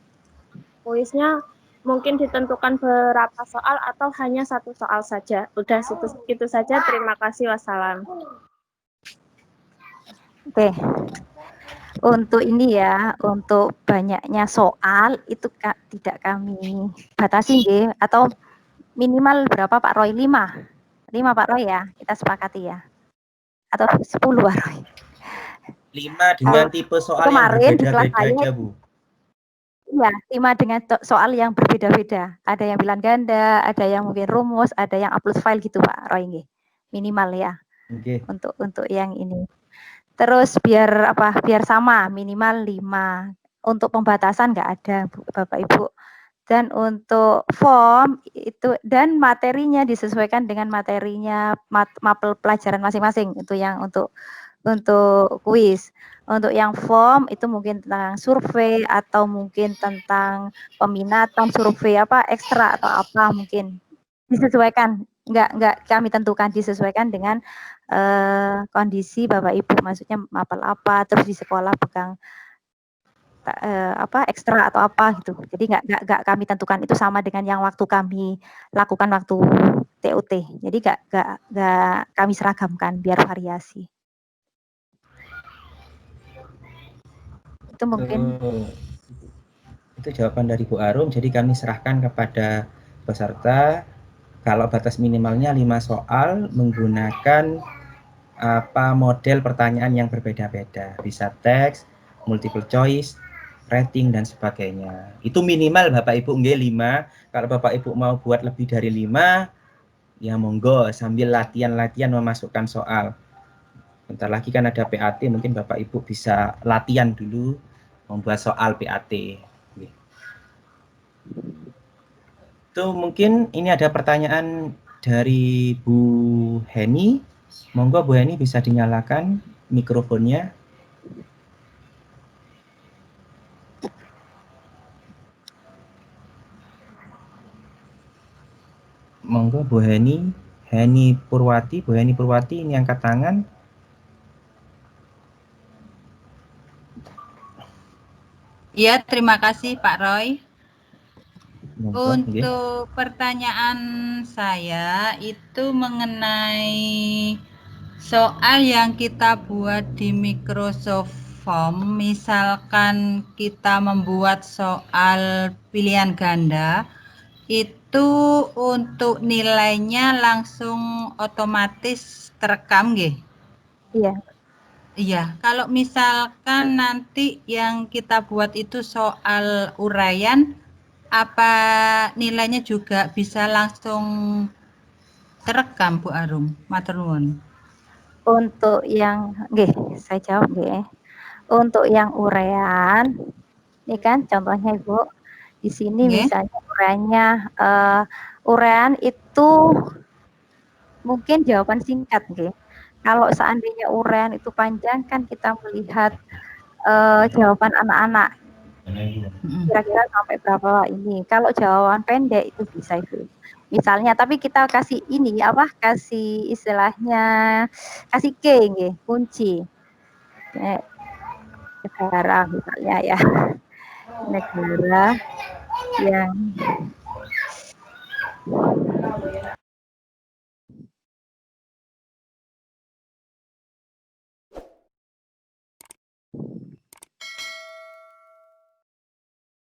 Kuisnya mungkin ditentukan berapa soal atau hanya satu soal saja. Udah itu saja. Terima kasih. Wassalam. Oke. Untuk ini ya, untuk banyaknya soal itu tidak kami batasi nggih, atau minimal berapa Pak Roy? 5 Pak Roy ya, kita sepakati ya. Atau 10 Pak Roy. 5 dengan tipe soal yang berbeda-beda aja Bu. Iya, 5 dengan soal yang berbeda-beda. Ada yang bilang ganda, ada yang mungkin rumus, ada yang upload file gitu Pak Roy nggih. Minimal ya. Untuk yang ini. Terus biar sama minimal 5. Untuk pembatasan nggak ada Bapak Ibu. Dan untuk form itu dan materinya disesuaikan dengan materinya mapel pelajaran masing-masing. Itu yang untuk kuis. Untuk yang form itu mungkin tentang survei atau mungkin tentang peminatan survei ekstra atau apa mungkin disesuaikan Enggak kami tentukan, disesuaikan dengan kondisi Bapak Ibu, maksudnya mapel apa, terus di sekolah pegang ekstra atau apa gitu. Jadi enggak kami tentukan, itu sama dengan yang waktu kami lakukan waktu TOT. Jadi enggak kami seragamkan biar variasi. Itu mungkin itu jawaban dari Bu Arum. Jadi kami serahkan kepada peserta kalau batas minimalnya 5 soal menggunakan model pertanyaan yang berbeda-beda, bisa teks, multiple choice, rating dan sebagainya. Itu minimal Bapak Ibu nggih 5. Kalau Bapak Ibu mau buat lebih dari 5, ya monggo sambil latihan-latihan memasukkan soal. Bentar lagi kan ada PAT, mungkin Bapak Ibu bisa latihan dulu membuat soal PAT. Itu mungkin ini ada pertanyaan dari Bu Heni. Monggo Bu Heni bisa dinyalakan mikrofonnya. Monggo Bu Heni, Heni Purwati, Bu Heni Purwati ini angkat tangan. Ya, terima kasih Pak Roy. Monggo, Untuk pertanyaan saya itu mengenai soal yang kita buat di Microsoft Form, misalkan kita membuat soal pilihan ganda, itu untuk nilainya langsung otomatis terekam nggih? Iya. Iya, kalau misalkan nanti yang kita buat itu soal uraian, apa nilainya juga bisa langsung terekam Bu Arum? Matur nuwun. Untuk yang saya jawab nggih. Untuk yang uraian, ini kan contohnya Ibu, di sini misalnya uraiannya uraian itu mungkin jawaban singkat nggih. Kalau seandainya uraian itu panjang kan kita melihat jawaban anak-anak. Kira-kira sampai berapa ini. Kalau jawaban pendek itu bisa itu. Misalnya, tapi kita kasih ini kasih istilahnya kasih key nggih, kunci. Negara misalnya ya. Negara yang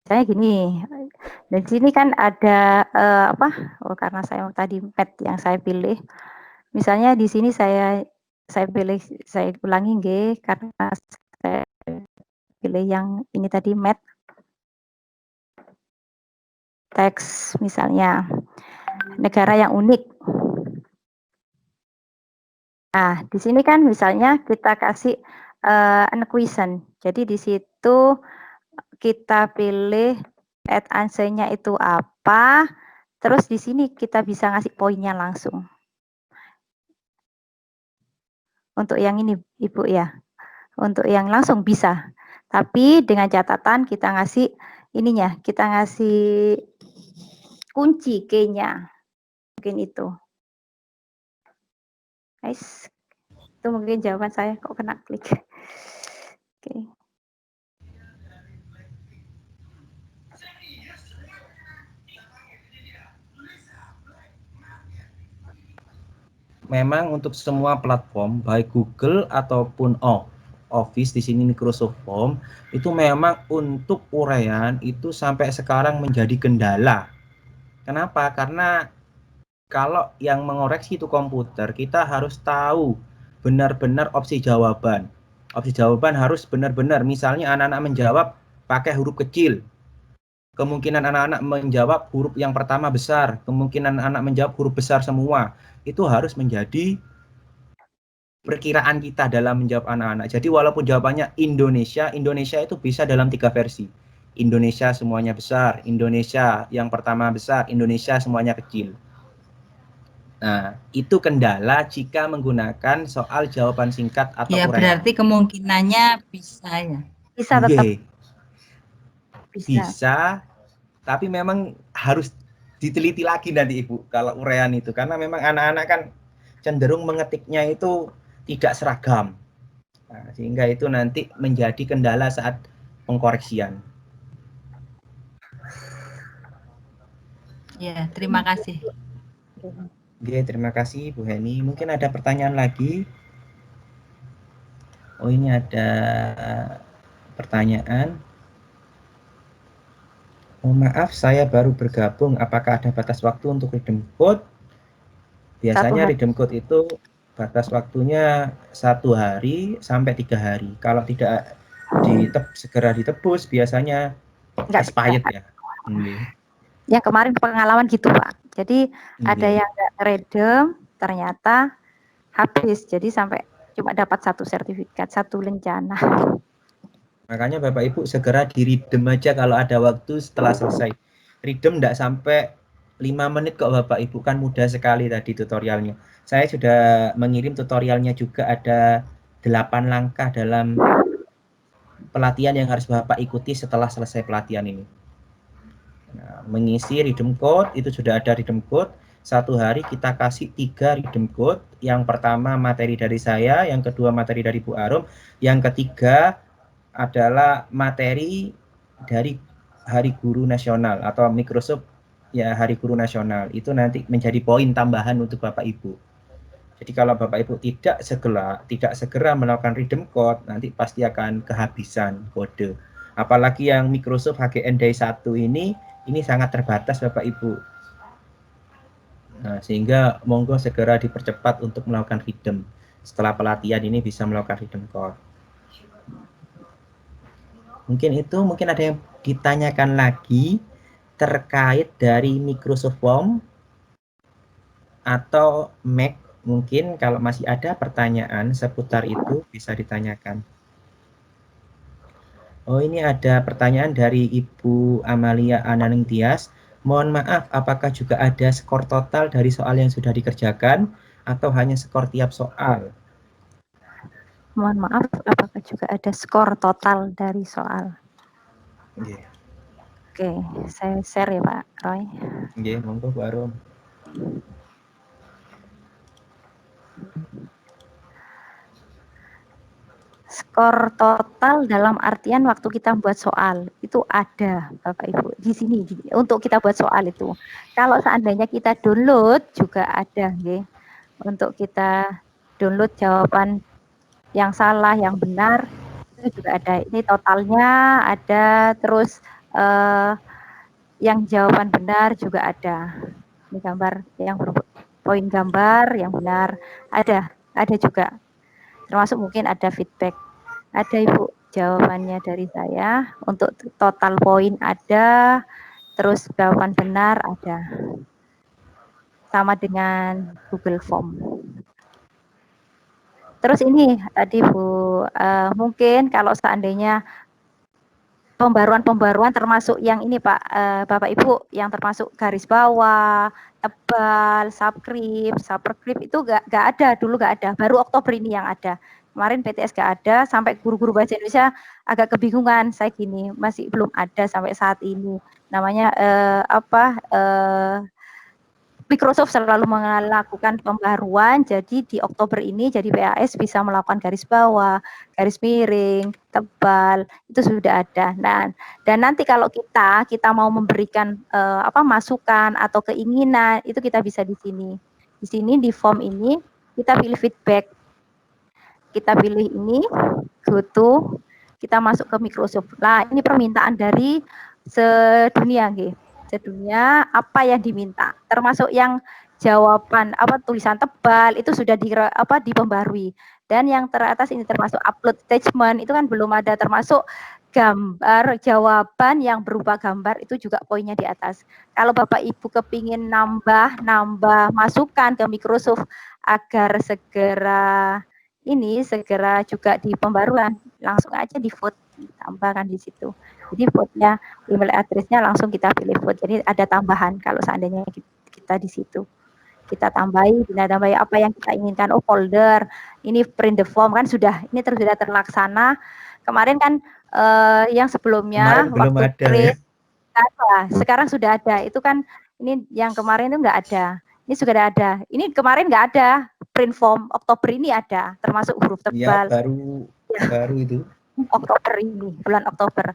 saya gini, di sini kan ada karena saya tadi pet yang saya pilih, misalnya di sini saya pilih, saya ulangi nggih, karena saya pilih yang ini tadi mat teks, misalnya negara yang unik. Nah, di sini kan misalnya kita kasih an question, jadi di situ kita pilih add answer-nya itu apa, terus di sini kita bisa ngasih poinnya langsung. Untuk yang ini Ibu ya, untuk yang langsung bisa, tapi dengan catatan kita ngasih ininya, kita ngasih kunci key-nya, mungkin itu. Guys, itu mungkin jawaban saya, kok kena klik. Oke. Memang untuk semua platform, baik Google ataupun Office, di sini Microsoft Form, itu memang untuk uraian itu sampai sekarang menjadi kendala. Kenapa? Karena kalau yang mengoreksi itu komputer, kita harus tahu benar-benar opsi jawaban. Opsi jawaban harus benar-benar, misalnya anak-anak menjawab pakai huruf kecil, kemungkinan anak-anak menjawab huruf yang pertama besar, kemungkinan anak menjawab huruf besar semua, itu harus menjadi perkiraan kita dalam menjawab anak-anak. Jadi walaupun jawabannya Indonesia itu bisa dalam 3 versi. Indonesia semuanya besar, Indonesia yang pertama besar, Indonesia semuanya kecil. Nah, itu kendala jika menggunakan soal jawaban singkat atau ya, uraian. berarti kemungkinannya bisa ya? Bisa tetap. Bisa, tapi memang harus diteliti lagi nanti Ibu kalau uraian itu, karena memang anak-anak kan cenderung mengetiknya itu tidak seragam. Nah, sehingga itu nanti menjadi kendala saat pengkoreksian. Ya, terima kasih. Oke, terima kasih Bu Heni. Mungkin ada pertanyaan lagi? Oh, ini ada pertanyaan. Oh, maaf, saya baru bergabung. Apakah ada batas waktu untuk redeem code? Biasanya redeem code itu batas waktunya 1 hari sampai 3 hari. Kalau tidak segera ditebus, biasanya expired ya. Yang kemarin pengalaman gitu Pak. Jadi ada yang nggak redeem, ternyata habis. Jadi sampai cuma dapat 1 sertifikat, 1 lencana. Makanya Bapak Ibu segera di-redeem aja kalau ada waktu setelah selesai. Redeem enggak sampai 5 menit kok Bapak Ibu, kan mudah sekali tadi tutorialnya. Saya sudah mengirim tutorialnya juga, ada 8 langkah dalam pelatihan yang harus Bapak ikuti setelah selesai pelatihan ini. Nah, mengisi redeem code, itu sudah ada redeem code. 1 hari kita kasih 3 redeem code. Yang pertama materi dari saya, yang kedua materi dari Bu Arum, yang ketiga adalah materi dari Hari Guru Nasional atau Microsoft ya Hari Guru Nasional. Itu nanti menjadi poin tambahan untuk Bapak Ibu. Jadi kalau Bapak Ibu tidak segera melakukan redeem code, nanti pasti akan kehabisan kode. Apalagi yang Microsoft HGN Day 1 ini sangat terbatas Bapak Ibu. Nah, sehingga monggo segera dipercepat untuk melakukan redeem. Setelah pelatihan ini bisa melakukan redeem code. Mungkin ada yang ditanyakan lagi terkait dari Microsoft Form atau Mac. Mungkin kalau masih ada pertanyaan seputar itu bisa ditanyakan. Oh, ini ada pertanyaan dari Ibu Amalia Ananing Tias. Mohon maaf, apakah juga ada skor total dari soal yang sudah dikerjakan atau hanya skor tiap soal? Mohon maaf, apakah juga ada skor total dari soal? Oke, saya share ya Pak Roy. Monggo Bu Arum. Skor total dalam artian waktu kita buat soal itu ada Bapak Ibu di sini untuk kita buat soal itu. Kalau seandainya kita download juga ada, untuk kita download jawaban yang salah, yang benar itu juga ada. Ini totalnya ada, terus yang jawaban benar juga ada. Ini gambar yang poin gambar yang benar ada juga. Termasuk mungkin ada feedback. Ada Ibu jawabannya dari saya, untuk total poin ada, terus jawaban benar ada. Sama dengan Google Form. Terus ini tadi Bu, mungkin kalau seandainya pembaruan termasuk yang ini Pak, Bapak Ibu, yang termasuk garis bawah, tebal, subscript itu nggak ada, dulu nggak ada, baru Oktober ini yang ada. Kemarin PTS nggak ada, sampai guru-guru bahasa Indonesia agak kebingungan, saya gini, masih belum ada sampai saat ini. Namanya Microsoft selalu melakukan pembaruan, jadi di Oktober ini jadi PAS bisa melakukan garis bawah, garis miring, tebal, itu sudah ada. Nah, dan nanti kalau kita mau memberikan masukan atau keinginan, itu kita bisa di sini. Di sini di form ini kita pilih feedback. Kita pilih ini, go to, kita masuk ke Microsoft. Nah, ini permintaan dari sedunia, sedunia apa yang diminta, termasuk yang jawaban tulisan tebal itu sudah dipembarui, dan yang teratas ini termasuk upload attachment itu kan belum ada, termasuk gambar jawaban yang berupa gambar itu juga poinnya di atas. Kalau Bapak Ibu kepingin nambah masukan ke Microsoft agar segera juga di pembaruan, langsung aja di vote, tambahkan di situ. Jadi vote-nya, email address-nya langsung kita pilih vote. Jadi ada tambahan kalau seandainya kita di situ. Kita tambahi apa yang kita inginkan. Oh, folder, ini print the form kan sudah terlaksana. Kemarin kan yang sebelumnya belum waktu ada ya. Sekarang sudah ada. Itu kan Ini yang kemarin itu nggak ada. Ini sudah ada. Ini kemarin nggak ada. Print form Oktober ini ada, termasuk huruf Ya, tebal. baru itu. Oktober ini, bulan Oktober.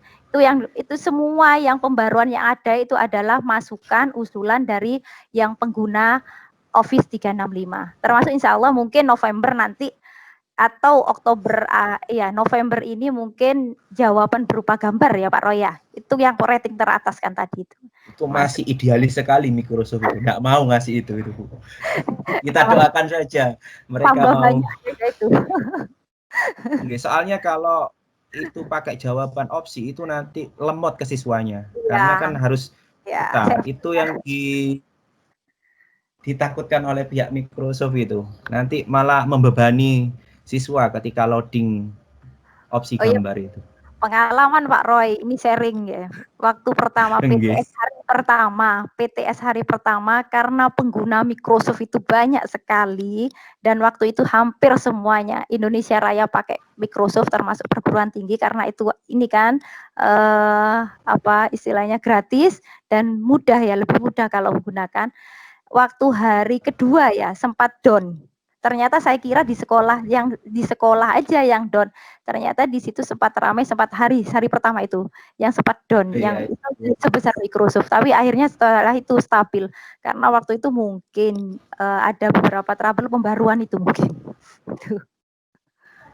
Itu semua yang pembaruan yang ada itu adalah masukan usulan dari yang pengguna Office 365. Termasuk insya Allah mungkin November nanti atau Oktober November ini mungkin jawaban berupa gambar ya Pak Roy ya. Itu yang rating teratas kan tadi itu. Itu masih idealis sekali Microsoft itu. Nggak mau ngasih itu. Kita doakan saja mereka mau. Itu. Soalnya kalau itu pakai jawaban opsi itu nanti lemot ke siswanya. Ya. Karena kan harus ya. itu yang ditakutkan oleh pihak Microsoft itu. Nanti malah membebani siswa ketika loading opsi gambar itu. Pengalaman Pak Roy, ini sharing ya. Waktu pertama PTS hari pertama karena pengguna Microsoft itu banyak sekali dan waktu itu hampir semuanya Indonesia Raya pakai Microsoft termasuk perguruan tinggi karena itu ini kan istilahnya gratis dan mudah ya, lebih mudah kalau menggunakan. Waktu hari kedua ya sempat down. Ternyata saya kira di sekolah aja yang down. Ternyata di situ sempat ramai, sempat hari pertama itu yang sempat down, yang itu sebesar Microsoft. Tapi akhirnya setelah itu stabil karena waktu itu mungkin ada beberapa trouble pembaruan itu mungkin.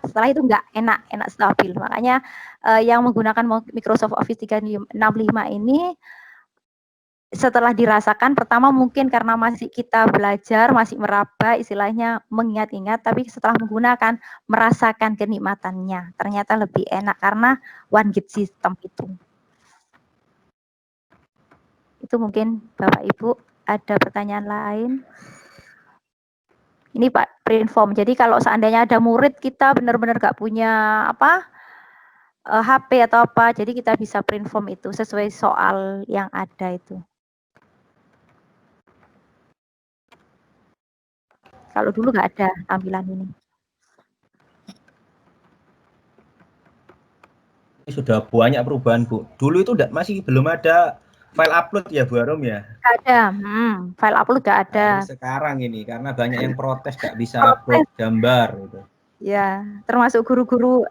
Setelah itu nggak enak stabil. Makanya yang menggunakan Microsoft Office 365 ini setelah dirasakan pertama mungkin karena masih kita belajar, masih meraba istilahnya mengingat-ingat, tapi setelah menggunakan merasakan kenikmatannya. Ternyata lebih enak karena one gate system itu. Itu mungkin Bapak Ibu ada pertanyaan lain. Ini Pak print form. Jadi kalau seandainya ada murid kita benar-benar nggak punya HP atau apa, jadi kita bisa print form itu sesuai soal yang ada itu. Kalau dulu nggak ada tampilan ini. Ini sudah banyak perubahan Bu. Dulu itu masih belum ada file upload ya Bu Arum ya? Nggak ada, file upload nggak ada. Nah, sekarang ini karena banyak yang protes nggak bisa upload gambar gitu. Ya, termasuk guru-guru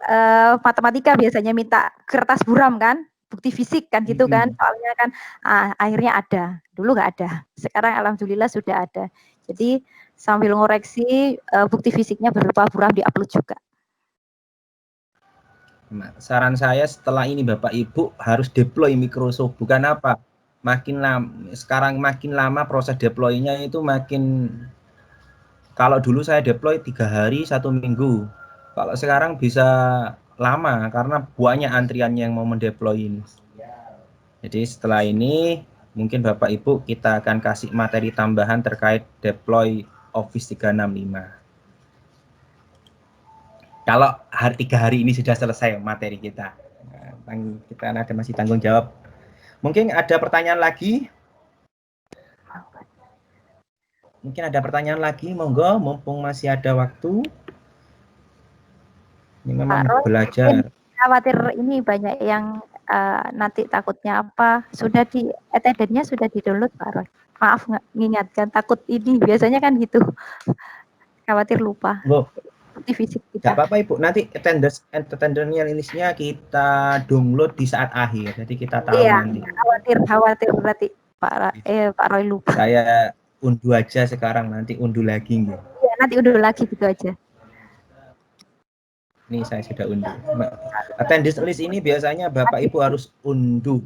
matematika biasanya minta kertas buram kan, bukti fisik kan gitu kan, soalnya kan akhirnya ada. Dulu nggak ada, sekarang alhamdulillah sudah ada. Jadi sambil ngoreksi bukti fisiknya berupa buram diupload juga. Nah, saran saya setelah ini Bapak Ibu harus deploy Microsoft, bukan apa? Sekarang makin lama proses deploy-nya itu makin, kalau dulu saya deploy 3 hari 1 minggu. Kalau sekarang bisa lama karena banyak antriannya yang mau mendeploy ini. Jadi setelah ini mungkin Bapak Ibu kita akan kasih materi tambahan terkait deploy Office 365. Kalau 3 hari ini sudah selesai materi kita, kita ada masih tanggung jawab. Mungkin ada pertanyaan lagi? Mungkin ada pertanyaan lagi, monggo, mumpung masih ada waktu. Ini memang belajar. Khawatir ini banyak yang nanti takutnya apa? Sudah di attendance-nya sudah di-download Pak Roy. Maaf mengingatkan, takut ini biasanya kan gitu. Khawatir lupa. Bukti fisik kita. Gak apa-apa Ibu, nanti attendance-nya listnya kita download di saat akhir. Jadi kita tahu nanti. Khawatir berarti Pak Roy lupa. Saya unduh aja sekarang, nanti unduh lagi enggak? Ya, nanti unduh lagi gitu aja. Ini saya sudah unduh. Attendance list ini biasanya Bapak Ibu harus unduh.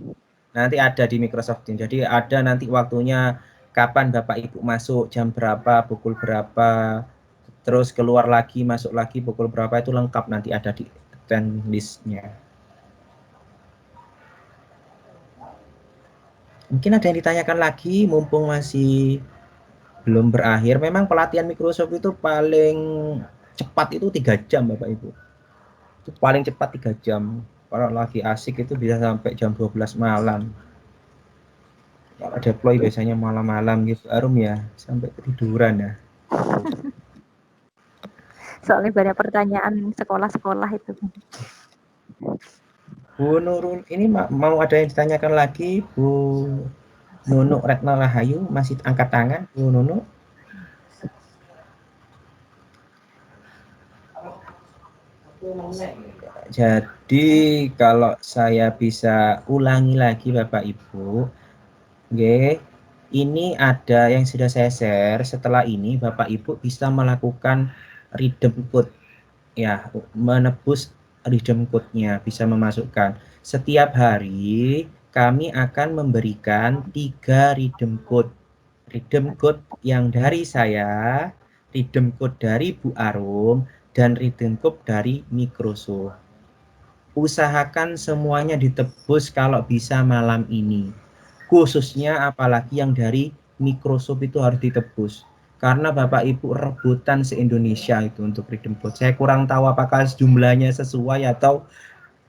Nanti ada di Microsoft Teams. Jadi ada nanti waktunya kapan Bapak Ibu masuk, jam berapa, pukul berapa, terus keluar lagi, masuk lagi pukul berapa, itu lengkap nanti ada di attendance list-nya. Mungkin ada yang ditanyakan lagi, mumpung masih belum berakhir. Memang pelatihan Microsoft itu paling cepat itu 3 jam Bapak Ibu. Itu paling cepat 3 jam. Kalau lagi asik itu bisa sampai jam 12 malam. Kalau deploy biasanya malam-malam gitu, Arum ya, sampai ketiduran ya. Soalnya banyak pertanyaan sekolah-sekolah itu. Bu Nurul, ini mau ada yang ditanyakan lagi, Bu Nunu Retno Rahayu masih angkat tangan, Nunu. Jadi kalau saya bisa ulangi lagi Bapak Ibu, oke, ini ada yang sudah saya share. Setelah ini Bapak Ibu bisa melakukan redeem code, ya, menebus redeem code-nya, bisa memasukkan. Setiap hari kami akan memberikan 3 redeem code. Redeem code yang dari saya, redeem code dari Bu Arum, dan redeem code dari Microsoft. Usahakan semuanya ditebus kalau bisa malam ini. Khususnya apalagi yang dari Microsoft itu harus ditebus. Karena Bapak Ibu rebutan se-Indonesia itu untuk redeem code. Saya kurang tahu apakah jumlahnya sesuai atau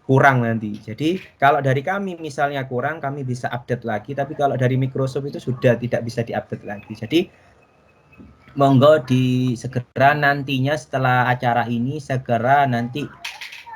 kurang nanti. Jadi kalau dari kami misalnya kurang, kami bisa update lagi. Tapi kalau dari Microsoft itu sudah tidak bisa diupdate lagi. Jadi monggo segera nantinya setelah acara ini segera nanti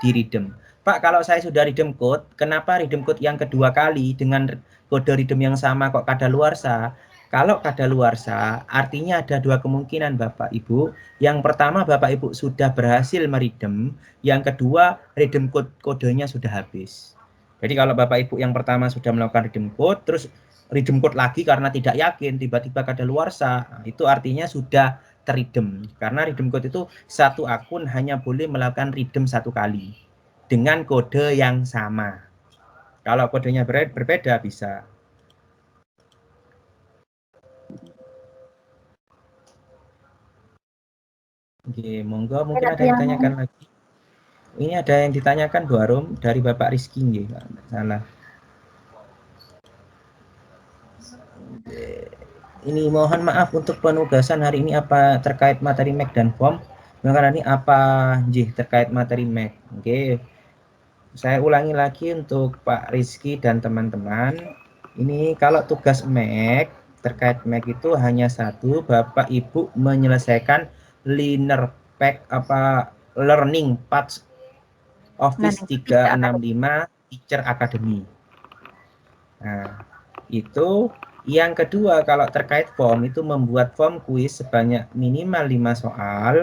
di redeem. Pak, kalau saya sudah redeem code, kenapa redeem code yang kedua kali dengan kode redeem yang sama kok kadaluarsa? Kalau kadaluarsa, artinya ada 2 kemungkinan Bapak Ibu. Yang pertama Bapak Ibu sudah berhasil meredeem, yang kedua redeem kodenya sudah habis. Jadi kalau Bapak Ibu yang pertama sudah melakukan redeem code, terus redeem code lagi karena tidak yakin, tiba-tiba kadaluarsa, itu artinya sudah terredeem. Karena redeem code itu satu akun hanya boleh melakukan redeem 1 kali dengan kode yang sama. Kalau kodenya berbeda bisa. Oke, monggo mungkin ada yang ditanyakan lagi. Ini ada yang ditanyakan Bu Arum dari Bapak Rizky nggih, salah. Ini mohon maaf untuk penugasan hari ini apa terkait materi Mac dan form. Karena ini apa terkait materi Mac. Oke. Saya ulangi lagi untuk Pak Rizky dan teman-teman. Ini kalau tugas Mac terkait Mac itu hanya satu, Bapak Ibu menyelesaikan Learning Path Office 365 Teacher Academy. Nah, itu yang kedua kalau terkait form itu membuat form kuis sebanyak minimal 5 soal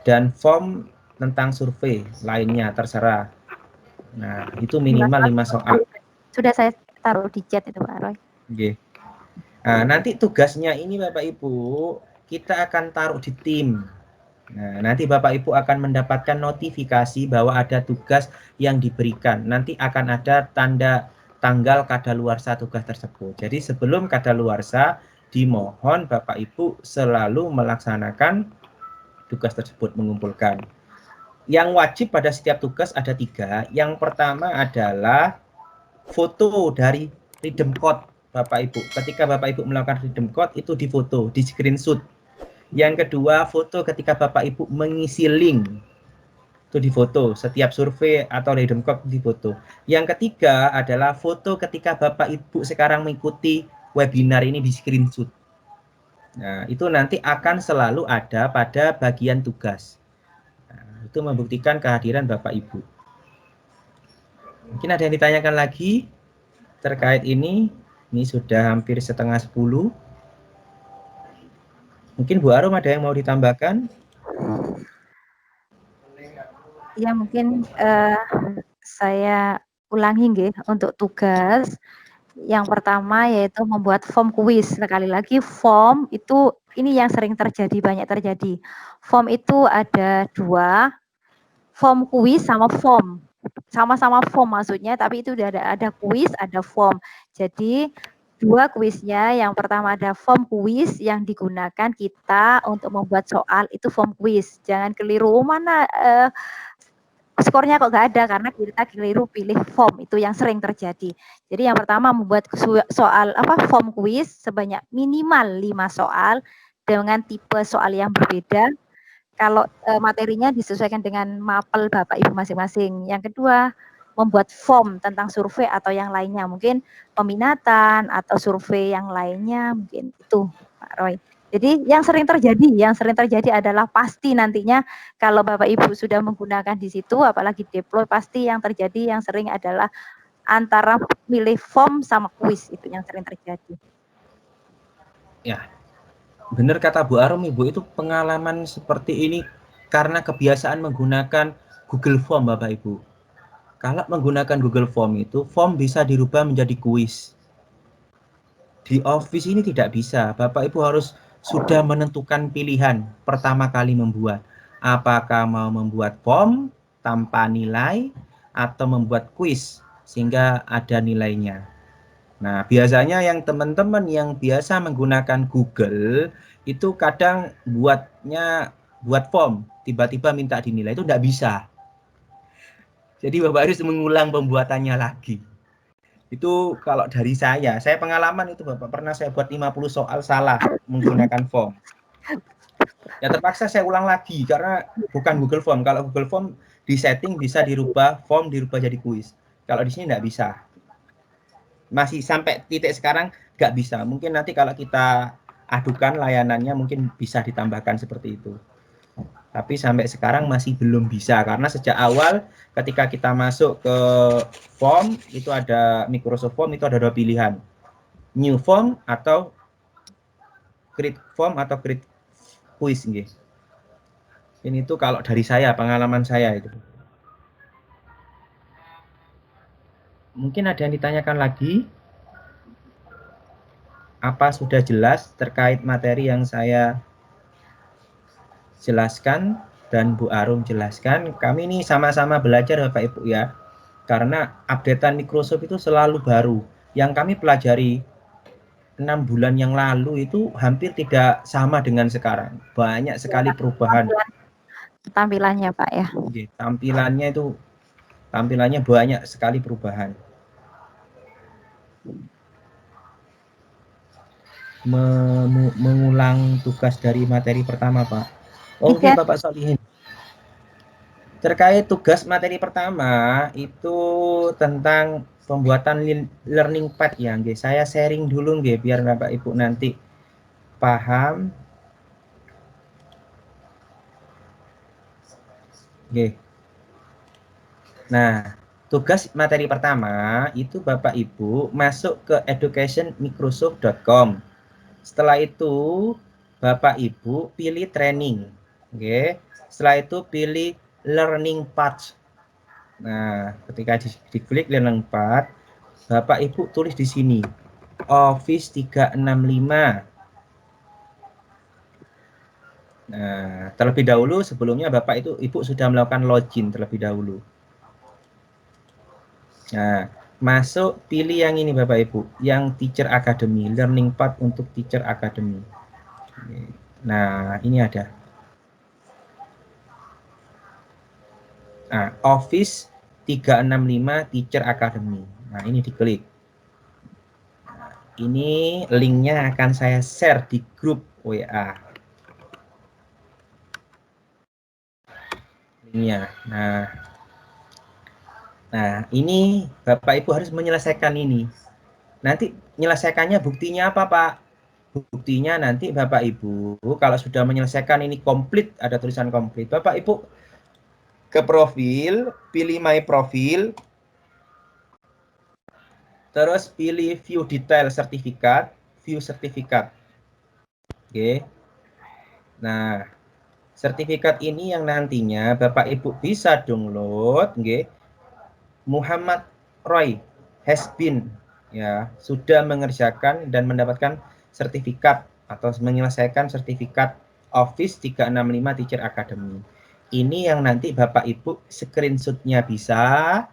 dan form tentang survei lainnya terserah. Nah, itu minimal 5 soal. Sudah saya taruh di chat itu Pak Roy. Oke. Nah, nanti tugasnya ini Bapak Ibu kita akan taruh di tim. Nah, nanti Bapak Ibu akan mendapatkan notifikasi bahwa ada tugas yang diberikan. Nanti akan ada tanggal kadaluarsa tugas tersebut. Jadi sebelum kadaluarsa dimohon Bapak Ibu selalu melaksanakan tugas tersebut, mengumpulkan. Yang wajib pada setiap tugas ada 3. Yang pertama adalah foto dari redeem code Bapak Ibu. Ketika Bapak Ibu melakukan redeem code itu difoto, di screenshot. Yang kedua, foto ketika Bapak Ibu mengisi link. Itu difoto, setiap survei atau redeem code difoto. Yang ketiga adalah foto ketika Bapak Ibu sekarang mengikuti webinar ini di screenshot. Nah, itu nanti akan selalu ada pada bagian tugas. Nah, itu membuktikan kehadiran Bapak Ibu. Mungkin ada yang ditanyakan lagi terkait ini. Ini sudah hampir setengah 10. Mungkin Bu Arum ada yang mau ditambahkan? Ya mungkin saya ulangi nggih untuk tugas. Yang pertama yaitu membuat form kuis. Sekali lagi form itu ini yang sering terjadi, banyak terjadi. Form itu ada 2, form kuis sama form. Sama-sama form maksudnya, tapi itu udah ada kuis, ada form. Jadi 2 kuisnya, yang pertama ada form kuis yang digunakan kita untuk membuat soal, itu form kuis. Jangan keliru, mana skornya kok nggak ada, karena kita keliru pilih form, itu yang sering terjadi. Jadi yang pertama membuat soal form kuis sebanyak minimal 5 soal dengan tipe soal yang berbeda. Kalau materinya disesuaikan dengan mapel Bapak Ibu masing-masing. Yang kedua, membuat form tentang survei atau yang lainnya, mungkin peminatan atau survei yang lainnya, mungkin itu Pak Roy. Jadi yang sering terjadi adalah pasti nantinya kalau Bapak Ibu sudah menggunakan di situ, apalagi deploy, pasti yang terjadi yang sering adalah antara milih form sama kuis, itu yang sering terjadi. Ya, benar kata Bu Arum, Ibu, itu pengalaman seperti ini karena kebiasaan menggunakan Google Form, Bapak Ibu. Kalau menggunakan Google Form itu, form bisa dirubah menjadi kuis. Di Office ini tidak bisa. Bapak Ibu harus sudah menentukan pilihan pertama kali membuat. Apakah mau membuat form tanpa nilai atau membuat kuis sehingga ada nilainya. Nah, biasanya yang teman-teman yang biasa menggunakan Google itu kadang buat form, tiba-tiba minta dinilai, itu tidak bisa. Jadi Bapak harus mengulang pembuatannya lagi. Itu kalau dari saya pengalaman itu Bapak, pernah saya buat 50 soal salah menggunakan form. Ya terpaksa saya ulang lagi karena bukan Google Form. Kalau Google Form di setting bisa dirubah, form dirubah jadi kuis. Kalau di sini tidak bisa. Masih sampai titik sekarang nggak bisa. Mungkin nanti kalau kita adukan layanannya mungkin bisa ditambahkan seperti itu. Tapi sampai sekarang masih belum bisa karena sejak awal ketika kita masuk ke form itu ada Microsoft Form, itu ada 2 pilihan, new form atau create form atau create quiz. Ini tuh kalau dari saya, pengalaman saya itu. Mungkin ada yang ditanyakan lagi? Apa sudah jelas terkait materi yang saya jelaskan dan Bu Arum jelaskan? Kami ini sama-sama belajar Bapak Ibu ya. Karena updatean Microsoft itu selalu baru. Yang kami pelajari 6 bulan yang lalu itu hampir tidak sama dengan sekarang. Banyak sekali perubahan. Tampilannya Pak ya. Tampilannya banyak sekali perubahan. Mengulang tugas dari materi pertama, Pak. Oke, Bapak Solihin. Terkait tugas materi pertama itu tentang pembuatan learning pad ya, nggih. Saya sharing dulu nggih biar Bapak Ibu nanti paham. Nggih. Nah, tugas materi pertama itu Bapak Ibu masuk ke educationmicrosoft.com. Setelah itu Bapak Ibu pilih training. Oke. Setelah itu pilih learning path. Nah, ketika diklik learning path, Bapak Ibu tulis di sini Office 365. Nah, terlebih dahulu sebelumnya Bapak Ibu sudah melakukan login terlebih dahulu. Nah, masuk pilih yang ini Bapak Ibu, yang Teacher Academy, learning path untuk Teacher Academy. Nah, ini ada. Nah, Office 365 Teacher Academy. Nah, ini diklik. Nah, ini linknya akan saya share di grup WA. Linknya. Nah, ini Bapak Ibu harus menyelesaikan ini. Nanti menyelesaikannya buktinya apa, Pak? Buktinya nanti Bapak Ibu kalau sudah menyelesaikan ini komplit, ada tulisan komplit, Bapak Ibu ke profil, pilih my profil, terus pilih view detail sertifikat, view sertifikat. Oke. Nah, sertifikat ini yang nantinya Bapak Ibu bisa download, oke. Muhammad Roy has been ya, sudah mengerjakan dan mendapatkan sertifikat atau menyelesaikan sertifikat Office 365 Teacher Academy. Ini yang nanti Bapak Ibu screenshot-nya bisa,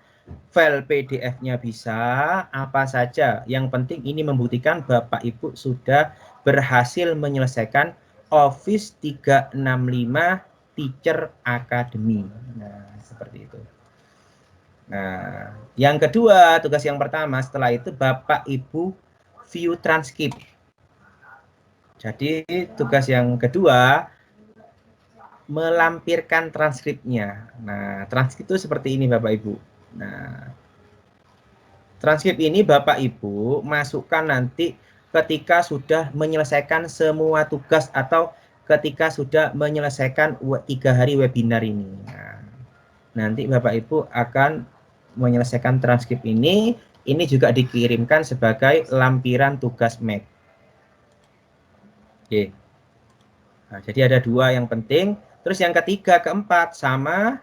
file PDF-nya bisa, apa saja. Yang penting ini membuktikan Bapak Ibu sudah berhasil menyelesaikan Office 365 Teacher Academy. Nah, seperti itu. Nah, yang kedua, tugas yang pertama setelah itu Bapak Ibu view transkrip. Jadi tugas yang kedua melampirkan transkripnya. Nah, transkrip itu seperti ini Bapak Ibu. Nah, transkrip ini Bapak Ibu masukkan nanti ketika sudah menyelesaikan semua tugas atau ketika sudah menyelesaikan 3 hari webinar ini. Nah, nanti Bapak Ibu akan menyelesaikan transkrip ini juga dikirimkan sebagai lampiran tugas Mac. Oke. Nah, jadi ada 2 yang penting. Terus yang ketiga, keempat sama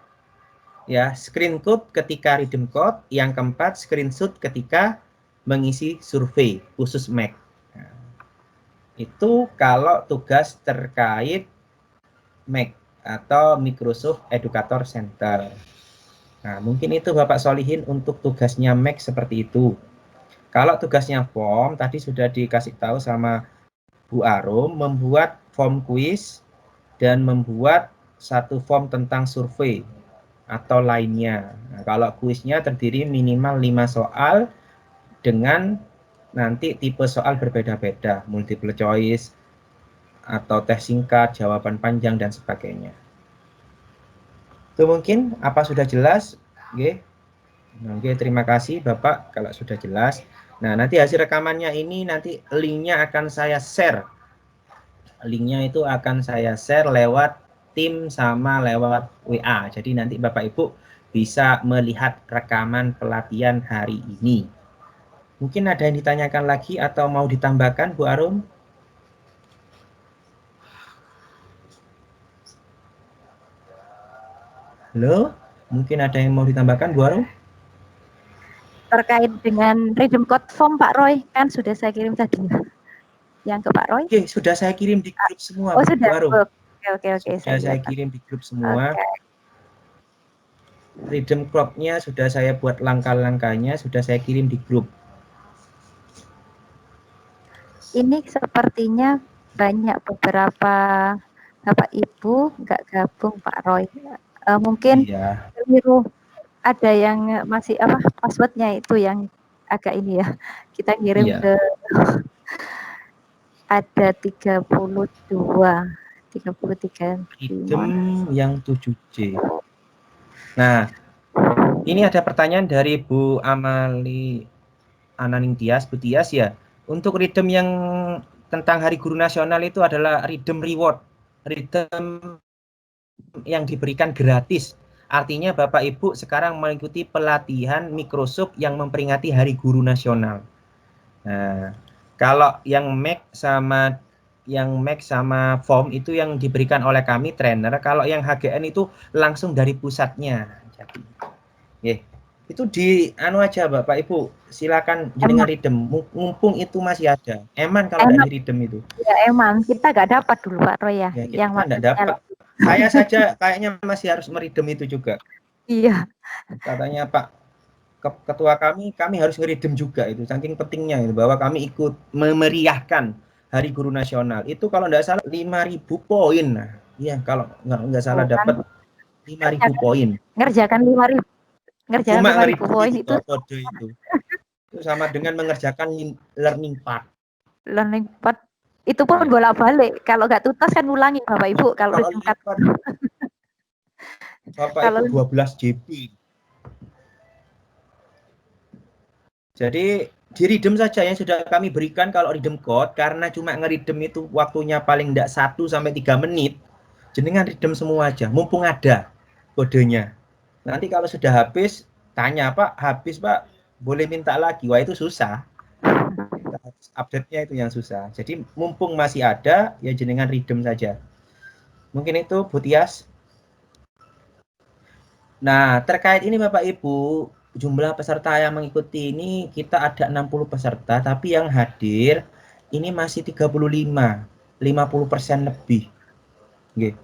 ya screenshot ketika redeem code, yang keempat screenshot ketika mengisi survei khusus Mac. Nah, itu kalau tugas terkait Mac atau Microsoft Educator Center. Nah, mungkin itu Bapak Solihin untuk tugasnya Mac seperti itu. Kalau tugasnya form, tadi sudah dikasih tahu sama Bu Arum, membuat form quiz dan membuat satu form tentang survei atau lainnya. Nah, kalau kuisnya terdiri minimal 5 soal dengan nanti tipe soal berbeda-beda, multiple choice, atau tes singkat, jawaban panjang, dan sebagainya. Itu mungkin apa sudah jelas? Oke. Oke, terima kasih Bapak kalau sudah jelas. Nah, nanti hasil rekamannya ini nanti linknya akan saya share. Linknya itu akan saya share lewat tim sama lewat WA. Jadi nanti Bapak Ibu bisa melihat rekaman pelatihan hari ini. Mungkin ada yang ditanyakan lagi atau mau ditambahkan Bu Arum? Halo? Mungkin ada yang mau ditambahkan Bu Arum? Terkait dengan redeem code form Pak Roy, kan sudah saya kirim tadi. Yang ke Pak Roy? Oke, sudah saya kirim di grup semua, Oh, Bu sudah. Arum. Oke. Sudah saya kirim di grup semua. Oke. Redeem clock-nya sudah saya buat langkah-langkahnya, sudah saya kirim di grup. Ini sepertinya banyak beberapa Bapak Ibu nggak gabung Pak Roy. Mungkin Iya. keliru, ada yang masih passwordnya itu yang agak ini ya. Kita kirim Iya. ke ada 33 Redeem yang 7J. Nah, ini ada pertanyaan dari Bu Amali Ananing Tias, Bu Tias ya. Untuk redeem yang tentang Hari Guru Nasional itu adalah redeem reward. Redeem yang diberikan gratis. Artinya Bapak Ibu sekarang mengikuti pelatihan Microsoft yang memperingati Hari Guru Nasional. Nah, kalau yang Mac sama form itu yang diberikan oleh kami trainer. Kalau yang HGN itu langsung dari pusatnya. Jadi, itu di aja Bapak Ibu, silakan jenengan redeem. Mumpung itu masih ada. Eman kalau dari redeem itu. Ya eman, kita nggak dapat dulu Pak Roy ya. Yang kita nggak dapat. Saya saja kayaknya masih harus meredeem itu juga. Iya. Katanya Pak Ketua kami harus ngeredeem juga itu. Saking pentingnya itu bahwa kami ikut memeriahkan Hari Guru Nasional. Itu kalau nggak salah 5.000 poin. Nah, iya kalau nggak salah dapat 5.000 poin. Ngerjakan 5.000. Ngerjakan 5.000 poin itu kode itu. Itu sama dengan mengerjakan learning part. Learning part itu pun bolak-balik. Kalau nggak tuntas kan ulangi Bapak Ibu. Kalau Bapak Ibu 12 JB. Jadi di redeem saja yang sudah kami berikan kalau redeem code, karena cuma ngeredeem itu waktunya paling enggak 1 sampai 3 menit. Jenengan redeem semua aja, mumpung ada kodenya. Nanti kalau sudah habis, tanya Pak, habis Pak, boleh minta lagi. Wah itu susah. Update-nya itu yang susah. Jadi mumpung masih ada, ya jenengan redeem saja. Mungkin itu Bu Tias. Nah, terkait ini Bapak Ibu, jumlah peserta yang mengikuti ini kita ada 60 peserta, tapi yang hadir ini masih 35, 50% lebih. Oke.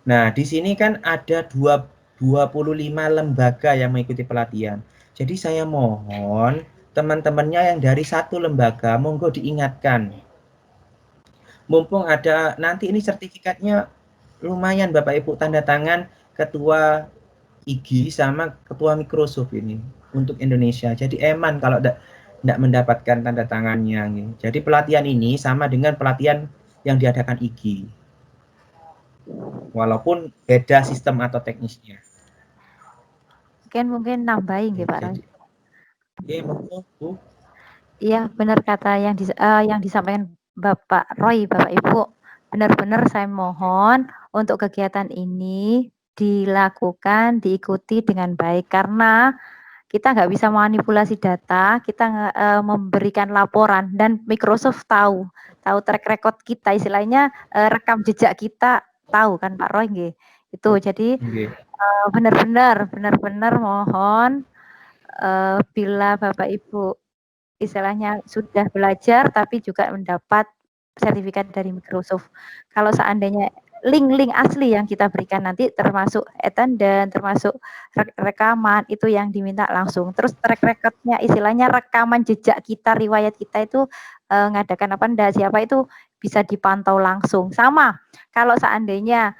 Nah, di sini kan ada 25 lembaga yang mengikuti pelatihan. Jadi saya mohon teman-temannya yang dari satu lembaga, monggo diingatkan. Mumpung ada, nanti ini sertifikatnya lumayan Bapak Ibu, tanda tangan Ketua IG sama Ketua Microsoft ini untuk Indonesia. Jadi eman kalau tidak mendapatkan tanda tangannya. Jadi pelatihan ini sama dengan pelatihan yang diadakan IG. Walaupun beda sistem atau teknisnya. Mungkin nambahin gitu Pak Roy. Monggo Bu. Iya, benar kata yang disampaikan Bapak Roy, Bapak Ibu. Benar-benar saya mohon untuk kegiatan ini dilakukan, diikuti dengan baik, karena kita nggak bisa manipulasi data, kita memberikan laporan dan Microsoft tahu track record kita, istilahnya rekam jejak kita tahu kan Pak Roy nggih. Itu jadi benar-benar mohon bila Bapak Ibu istilahnya sudah belajar tapi juga mendapat sertifikat dari Microsoft. Kalau seandainya link-link asli yang kita berikan nanti termasuk attendance, termasuk rekaman itu yang diminta langsung. Terus track record-nya istilahnya rekaman jejak kita, riwayat kita itu ngadakan apa enggak, siapa itu bisa dipantau langsung. Sama kalau seandainya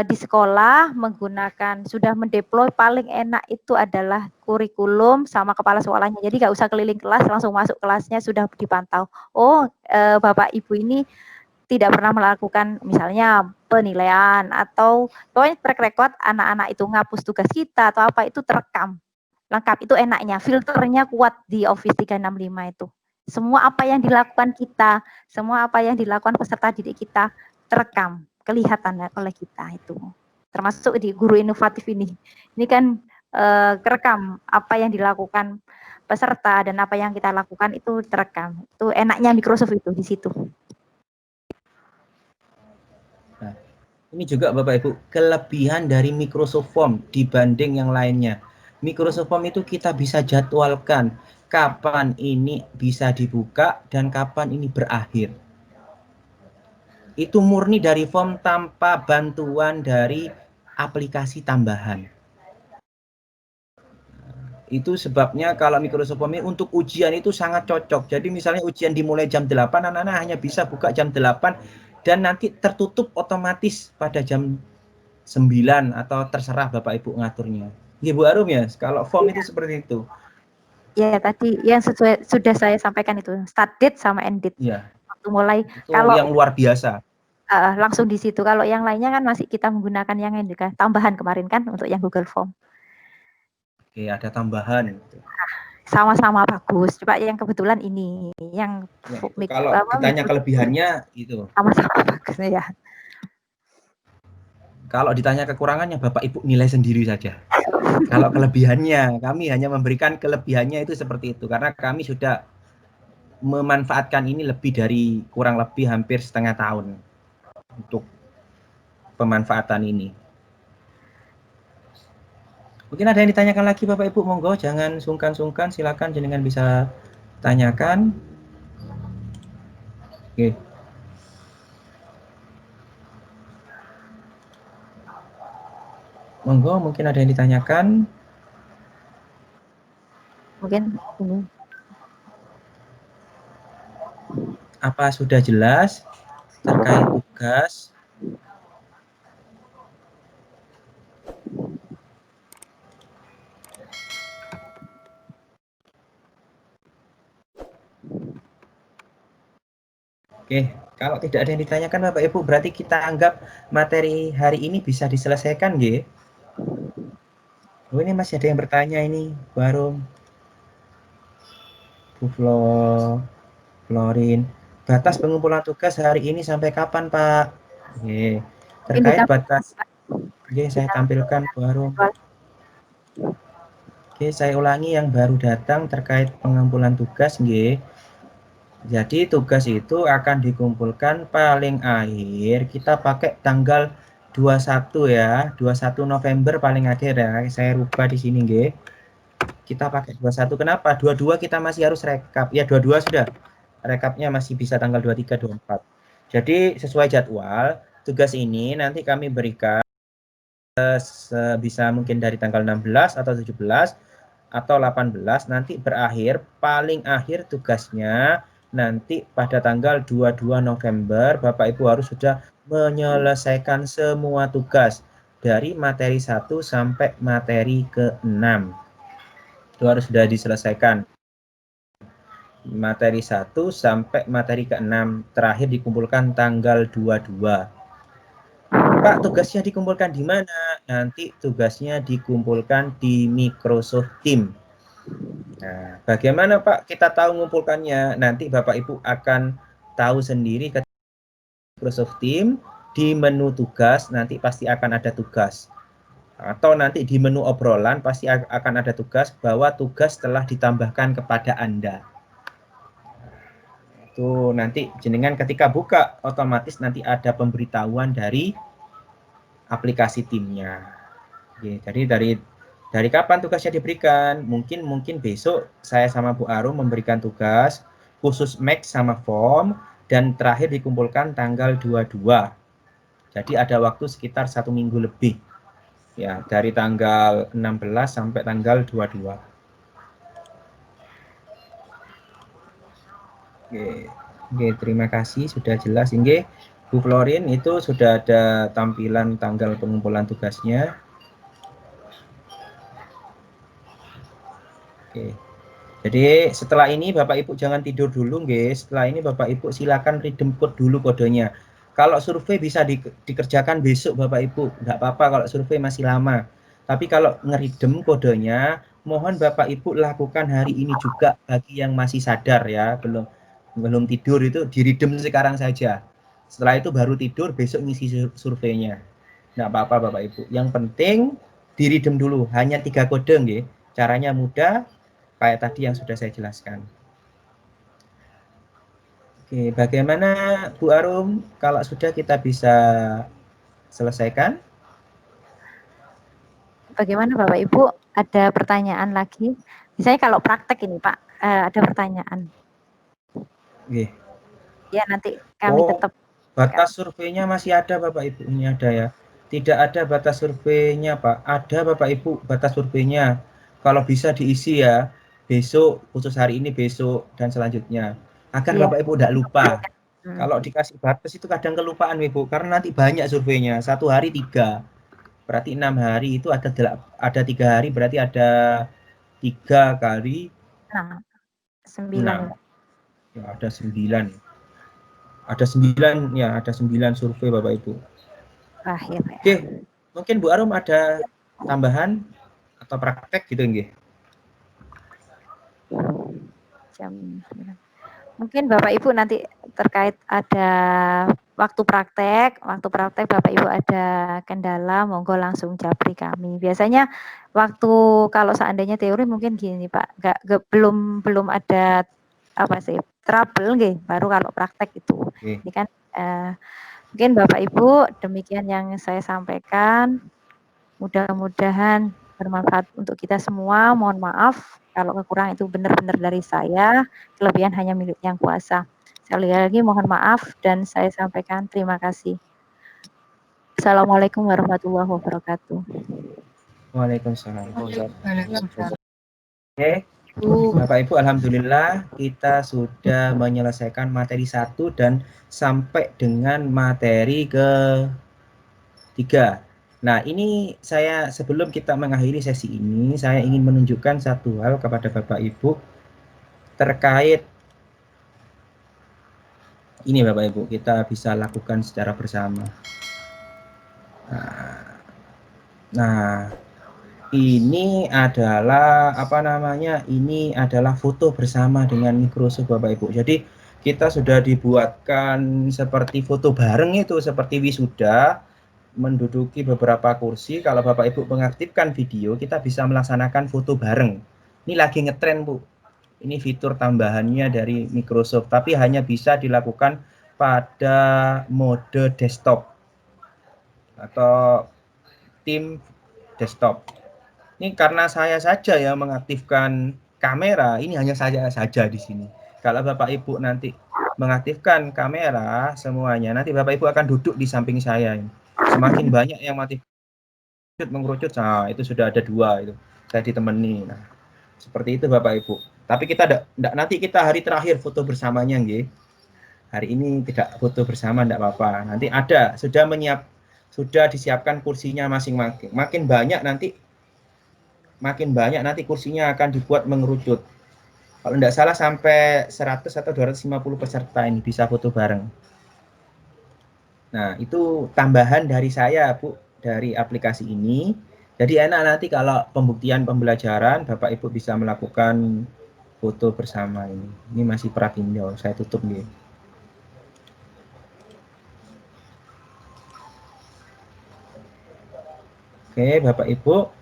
di sekolah menggunakan sudah mendeploy, paling enak itu adalah kurikulum sama kepala sekolahnya. Jadi nggak usah keliling kelas, langsung masuk kelasnya sudah dipantau. Oh, Bapak Ibu ini tidak pernah melakukan misalnya penilaian atau pokoknya track record anak-anak itu ngapus tugas kita atau apa itu terekam. Lengkap, itu enaknya, filternya kuat di Office 365 itu. Semua apa yang dilakukan kita, semua apa yang dilakukan peserta didik kita terekam, kelihatan oleh kita itu. Termasuk di guru inovatif ini. Ini kan kerekam apa yang dilakukan peserta dan apa yang kita lakukan itu terekam. Itu enaknya Microsoft itu di situ. Nah, ini juga Bapak Ibu, kelebihan dari Microsoft Form dibanding yang lainnya. Microsoft Form itu kita bisa jadwalkan kapan ini bisa dibuka dan kapan ini berakhir. Itu murni dari form tanpa bantuan dari aplikasi tambahan. Itu sebabnya kalau Microsoft Form ini untuk ujian itu sangat cocok. Jadi misalnya ujian dimulai jam 8, anak-anak hanya bisa buka jam 8 dan nanti tertutup otomatis pada jam 9 atau terserah Bapak Ibu ngaturnya. Ya Bu Arum ya, kalau form itu seperti itu. Ya tadi yang sudah saya sampaikan itu start date sama end date. Ya. Waktu mulai itu kalau yang luar biasa. Langsung di situ. Kalau yang lainnya kan masih kita menggunakan yang ini kan tambahan kemarin kan untuk yang Google Form. Oke, ada tambahan. Sama-sama bagus. Coba yang kebetulan ini yang ya, kalau ditanya kelebihannya itu. Sama-sama bagus ya. Kalau ditanya kekurangannya Bapak Ibu nilai sendiri saja. Kalau kelebihannya, kami hanya memberikan kelebihannya itu seperti itu karena kami sudah memanfaatkan ini lebih dari kurang lebih hampir setengah tahun untuk pemanfaatan ini. Mungkin ada yang ditanyakan lagi Bapak Ibu, monggo jangan sungkan-sungkan, silakan jenengan bisa tanyakan. Oke. Monggo, mungkin ada yang ditanyakan. Mungkin ini. Apa sudah jelas terkait tugas? Oke, kalau tidak ada yang ditanyakan Bapak Ibu, berarti kita anggap materi hari ini bisa diselesaikan, nggih? Oh, ini masih ada yang bertanya ini, baru Bu Florin. Batas pengumpulan tugas hari ini sampai kapan, Pak? Oke. Terkait batas, oke, saya tampilkan baru. Oke, saya ulangi yang baru datang terkait pengumpulan tugas, nggih. Jadi tugas itu akan dikumpulkan paling akhir kita pakai tanggal 21 ya, 21 November paling akhir ya. Saya rubah di sini nggih. Kita pakai 21. Kenapa? 22 kita masih harus rekap. Ya 22 sudah. Rekapnya masih bisa tanggal 23, 24. Jadi sesuai jadwal, tugas ini nanti kami berikan sebisa mungkin dari tanggal 16 atau 17 atau 18 nanti berakhir paling akhir tugasnya nanti pada tanggal 22 November Bapak Ibu harus sudah menyelesaikan semua tugas dari materi 1 sampai materi ke-6. Itu harus sudah diselesaikan. Materi 1 sampai materi ke-6 terakhir dikumpulkan tanggal 22. Pak, tugasnya dikumpulkan di mana? Nanti tugasnya dikumpulkan di Microsoft Teams. Nah, bagaimana Pak kita tahu mengumpulkannya? Nanti Bapak Ibu akan tahu sendiri ke Microsoft Teams di menu tugas, nanti pasti akan ada tugas. Atau nanti di menu obrolan pasti akan ada tugas bahwa tugas telah ditambahkan kepada Anda. Itu nanti jenengan ketika buka otomatis nanti ada pemberitahuan dari aplikasi timnya. Oke, jadi dari kapan tugasnya diberikan? Mungkin besok saya sama Bu Arum memberikan tugas khusus Max sama form dan terakhir dikumpulkan tanggal 22. Jadi ada waktu sekitar 1 minggu lebih. Ya, dari tanggal 16 sampai tanggal 22. Oke, terima kasih sudah jelas. Inge, Bu Florin itu sudah ada tampilan tanggal pengumpulan tugasnya. Oke. Jadi setelah ini Bapak Ibu jangan tidur dulu, guys. Setelah ini Bapak Ibu silakan redeem code dulu kodenya. Kalau survei bisa dikerjakan besok Bapak Ibu, nggak apa-apa kalau survei masih lama. Tapi kalau ngeridem kodenya, mohon Bapak Ibu lakukan hari ini juga bagi yang masih sadar ya, belum tidur itu diridem sekarang saja. Setelah itu baru tidur, besok ngisi surveinya. Nggak apa-apa Bapak Ibu. Yang penting diridem dulu, hanya 3 kode, nggih. Caranya mudah, kayak tadi yang sudah saya jelaskan. Oke, bagaimana Bu Arum? Kalau sudah kita bisa selesaikan? Bagaimana Bapak Ibu? Ada pertanyaan lagi? Misalnya kalau praktek ini Pak, ada pertanyaan. Oke. Ya nanti kami tetap. Batas surveinya masih ada Bapak Ibu, ini ada ya. Tidak ada batas surveinya Pak. Ada Bapak Ibu batas surveinya. Kalau bisa diisi ya, besok, khusus hari ini, besok, dan selanjutnya. Agar Iya. Bapak Ibu tidak lupa. Kalau dikasih batas itu kadang kelupaan Ibu, karena nanti banyak surveinya. 1 hari 3. Berarti 6 hari itu ada 3 hari, berarti ada 3 kali 9. Ya, ada 9. Ada 9 ya, ada 9 survei Bapak Ibu. Terakhir. Oke, mungkin Bu Arum ada tambahan atau praktek gitu nggih? Jam 9. Mungkin Bapak Ibu nanti terkait ada waktu praktek Bapak Ibu ada kendala, monggo langsung japri kami. Biasanya waktu kalau seandainya teori mungkin gini Pak, belum ada apa sih trouble nggih, baru kalau praktek itu. Oke. Ini kan mungkin Bapak Ibu demikian yang saya sampaikan. Mudah-mudahan bermanfaat untuk kita semua. Mohon maaf kalau kekurangan itu benar-benar dari saya, kelebihan hanya milik Yang Kuasa. Sekali lagi mohon maaf dan saya sampaikan terima kasih. Assalamualaikum warahmatullahi wabarakatuh. Waalaikumsalam. Waalaikumsalam. Oke, Bapak Ibu, alhamdulillah kita sudah menyelesaikan materi 1 dan sampai dengan materi ke-3. Nah, ini saya sebelum kita mengakhiri sesi ini, saya ingin menunjukkan satu hal kepada Bapak Ibu terkait ini Bapak Ibu, kita bisa lakukan secara bersama. Nah, ini adalah apa namanya? Ini adalah foto bersama dengan Microsoft Bapak Ibu. Jadi kita sudah dibuatkan seperti foto bareng itu, seperti wisuda, menduduki beberapa kursi. Kalau Bapak Ibu mengaktifkan video, kita bisa melaksanakan foto bareng. Ini lagi ngetren Bu. Ini fitur tambahannya dari Microsoft, tapi hanya bisa dilakukan pada mode desktop atau tim desktop. Ini karena saya saja yang mengaktifkan kamera, ini hanya saya saja di sini. Kalau Bapak Ibu nanti mengaktifkan kamera semuanya, nanti Bapak Ibu akan duduk di samping saya. Semakin banyak yang mengerucut, nah itu sudah ada 2 itu. Saya ditemani. Nah, seperti itu Bapak Ibu. Tapi kita nanti kita hari terakhir foto bersamanya nggih. Hari ini tidak foto bersama enggak apa-apa. Nanti ada sudah disiapkan kursinya masing-masing. Makin banyak nanti kursinya akan dibuat mengerucut. Kalau enggak salah sampai 100 atau 250 peserta ini bisa foto bareng. Nah, itu tambahan dari saya, Bu, dari aplikasi ini. Jadi enak nanti kalau pembuktian pembelajaran Bapak Ibu bisa melakukan foto bersama ini. Ini masih prapindo, saya tutup nih. Oke, Bapak Ibu,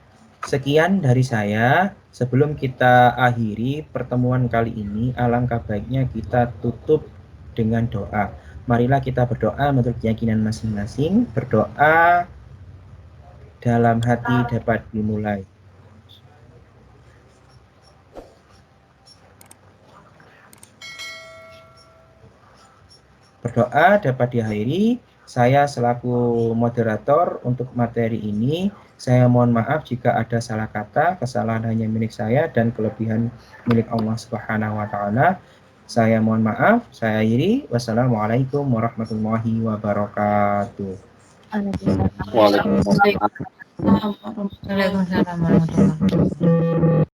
sekian dari saya. Sebelum kita akhiri pertemuan kali ini, alangkah baiknya kita tutup dengan doa. Marilah kita berdoa menurut keyakinan masing-masing. Berdoa dalam hati dapat dimulai. Berdoa dapat diakhiri. Saya selaku moderator untuk materi ini, saya mohon maaf jika ada salah kata, kesalahan hanya milik saya dan kelebihan milik Allah Subhanahu wa taala. Saya mohon maaf, saya akhiri. Wassalamualaikum warahmatullahi wabarakatuh. Waalaikumsalam. Waalaikumsalam warahmatullahi wabarakatuh.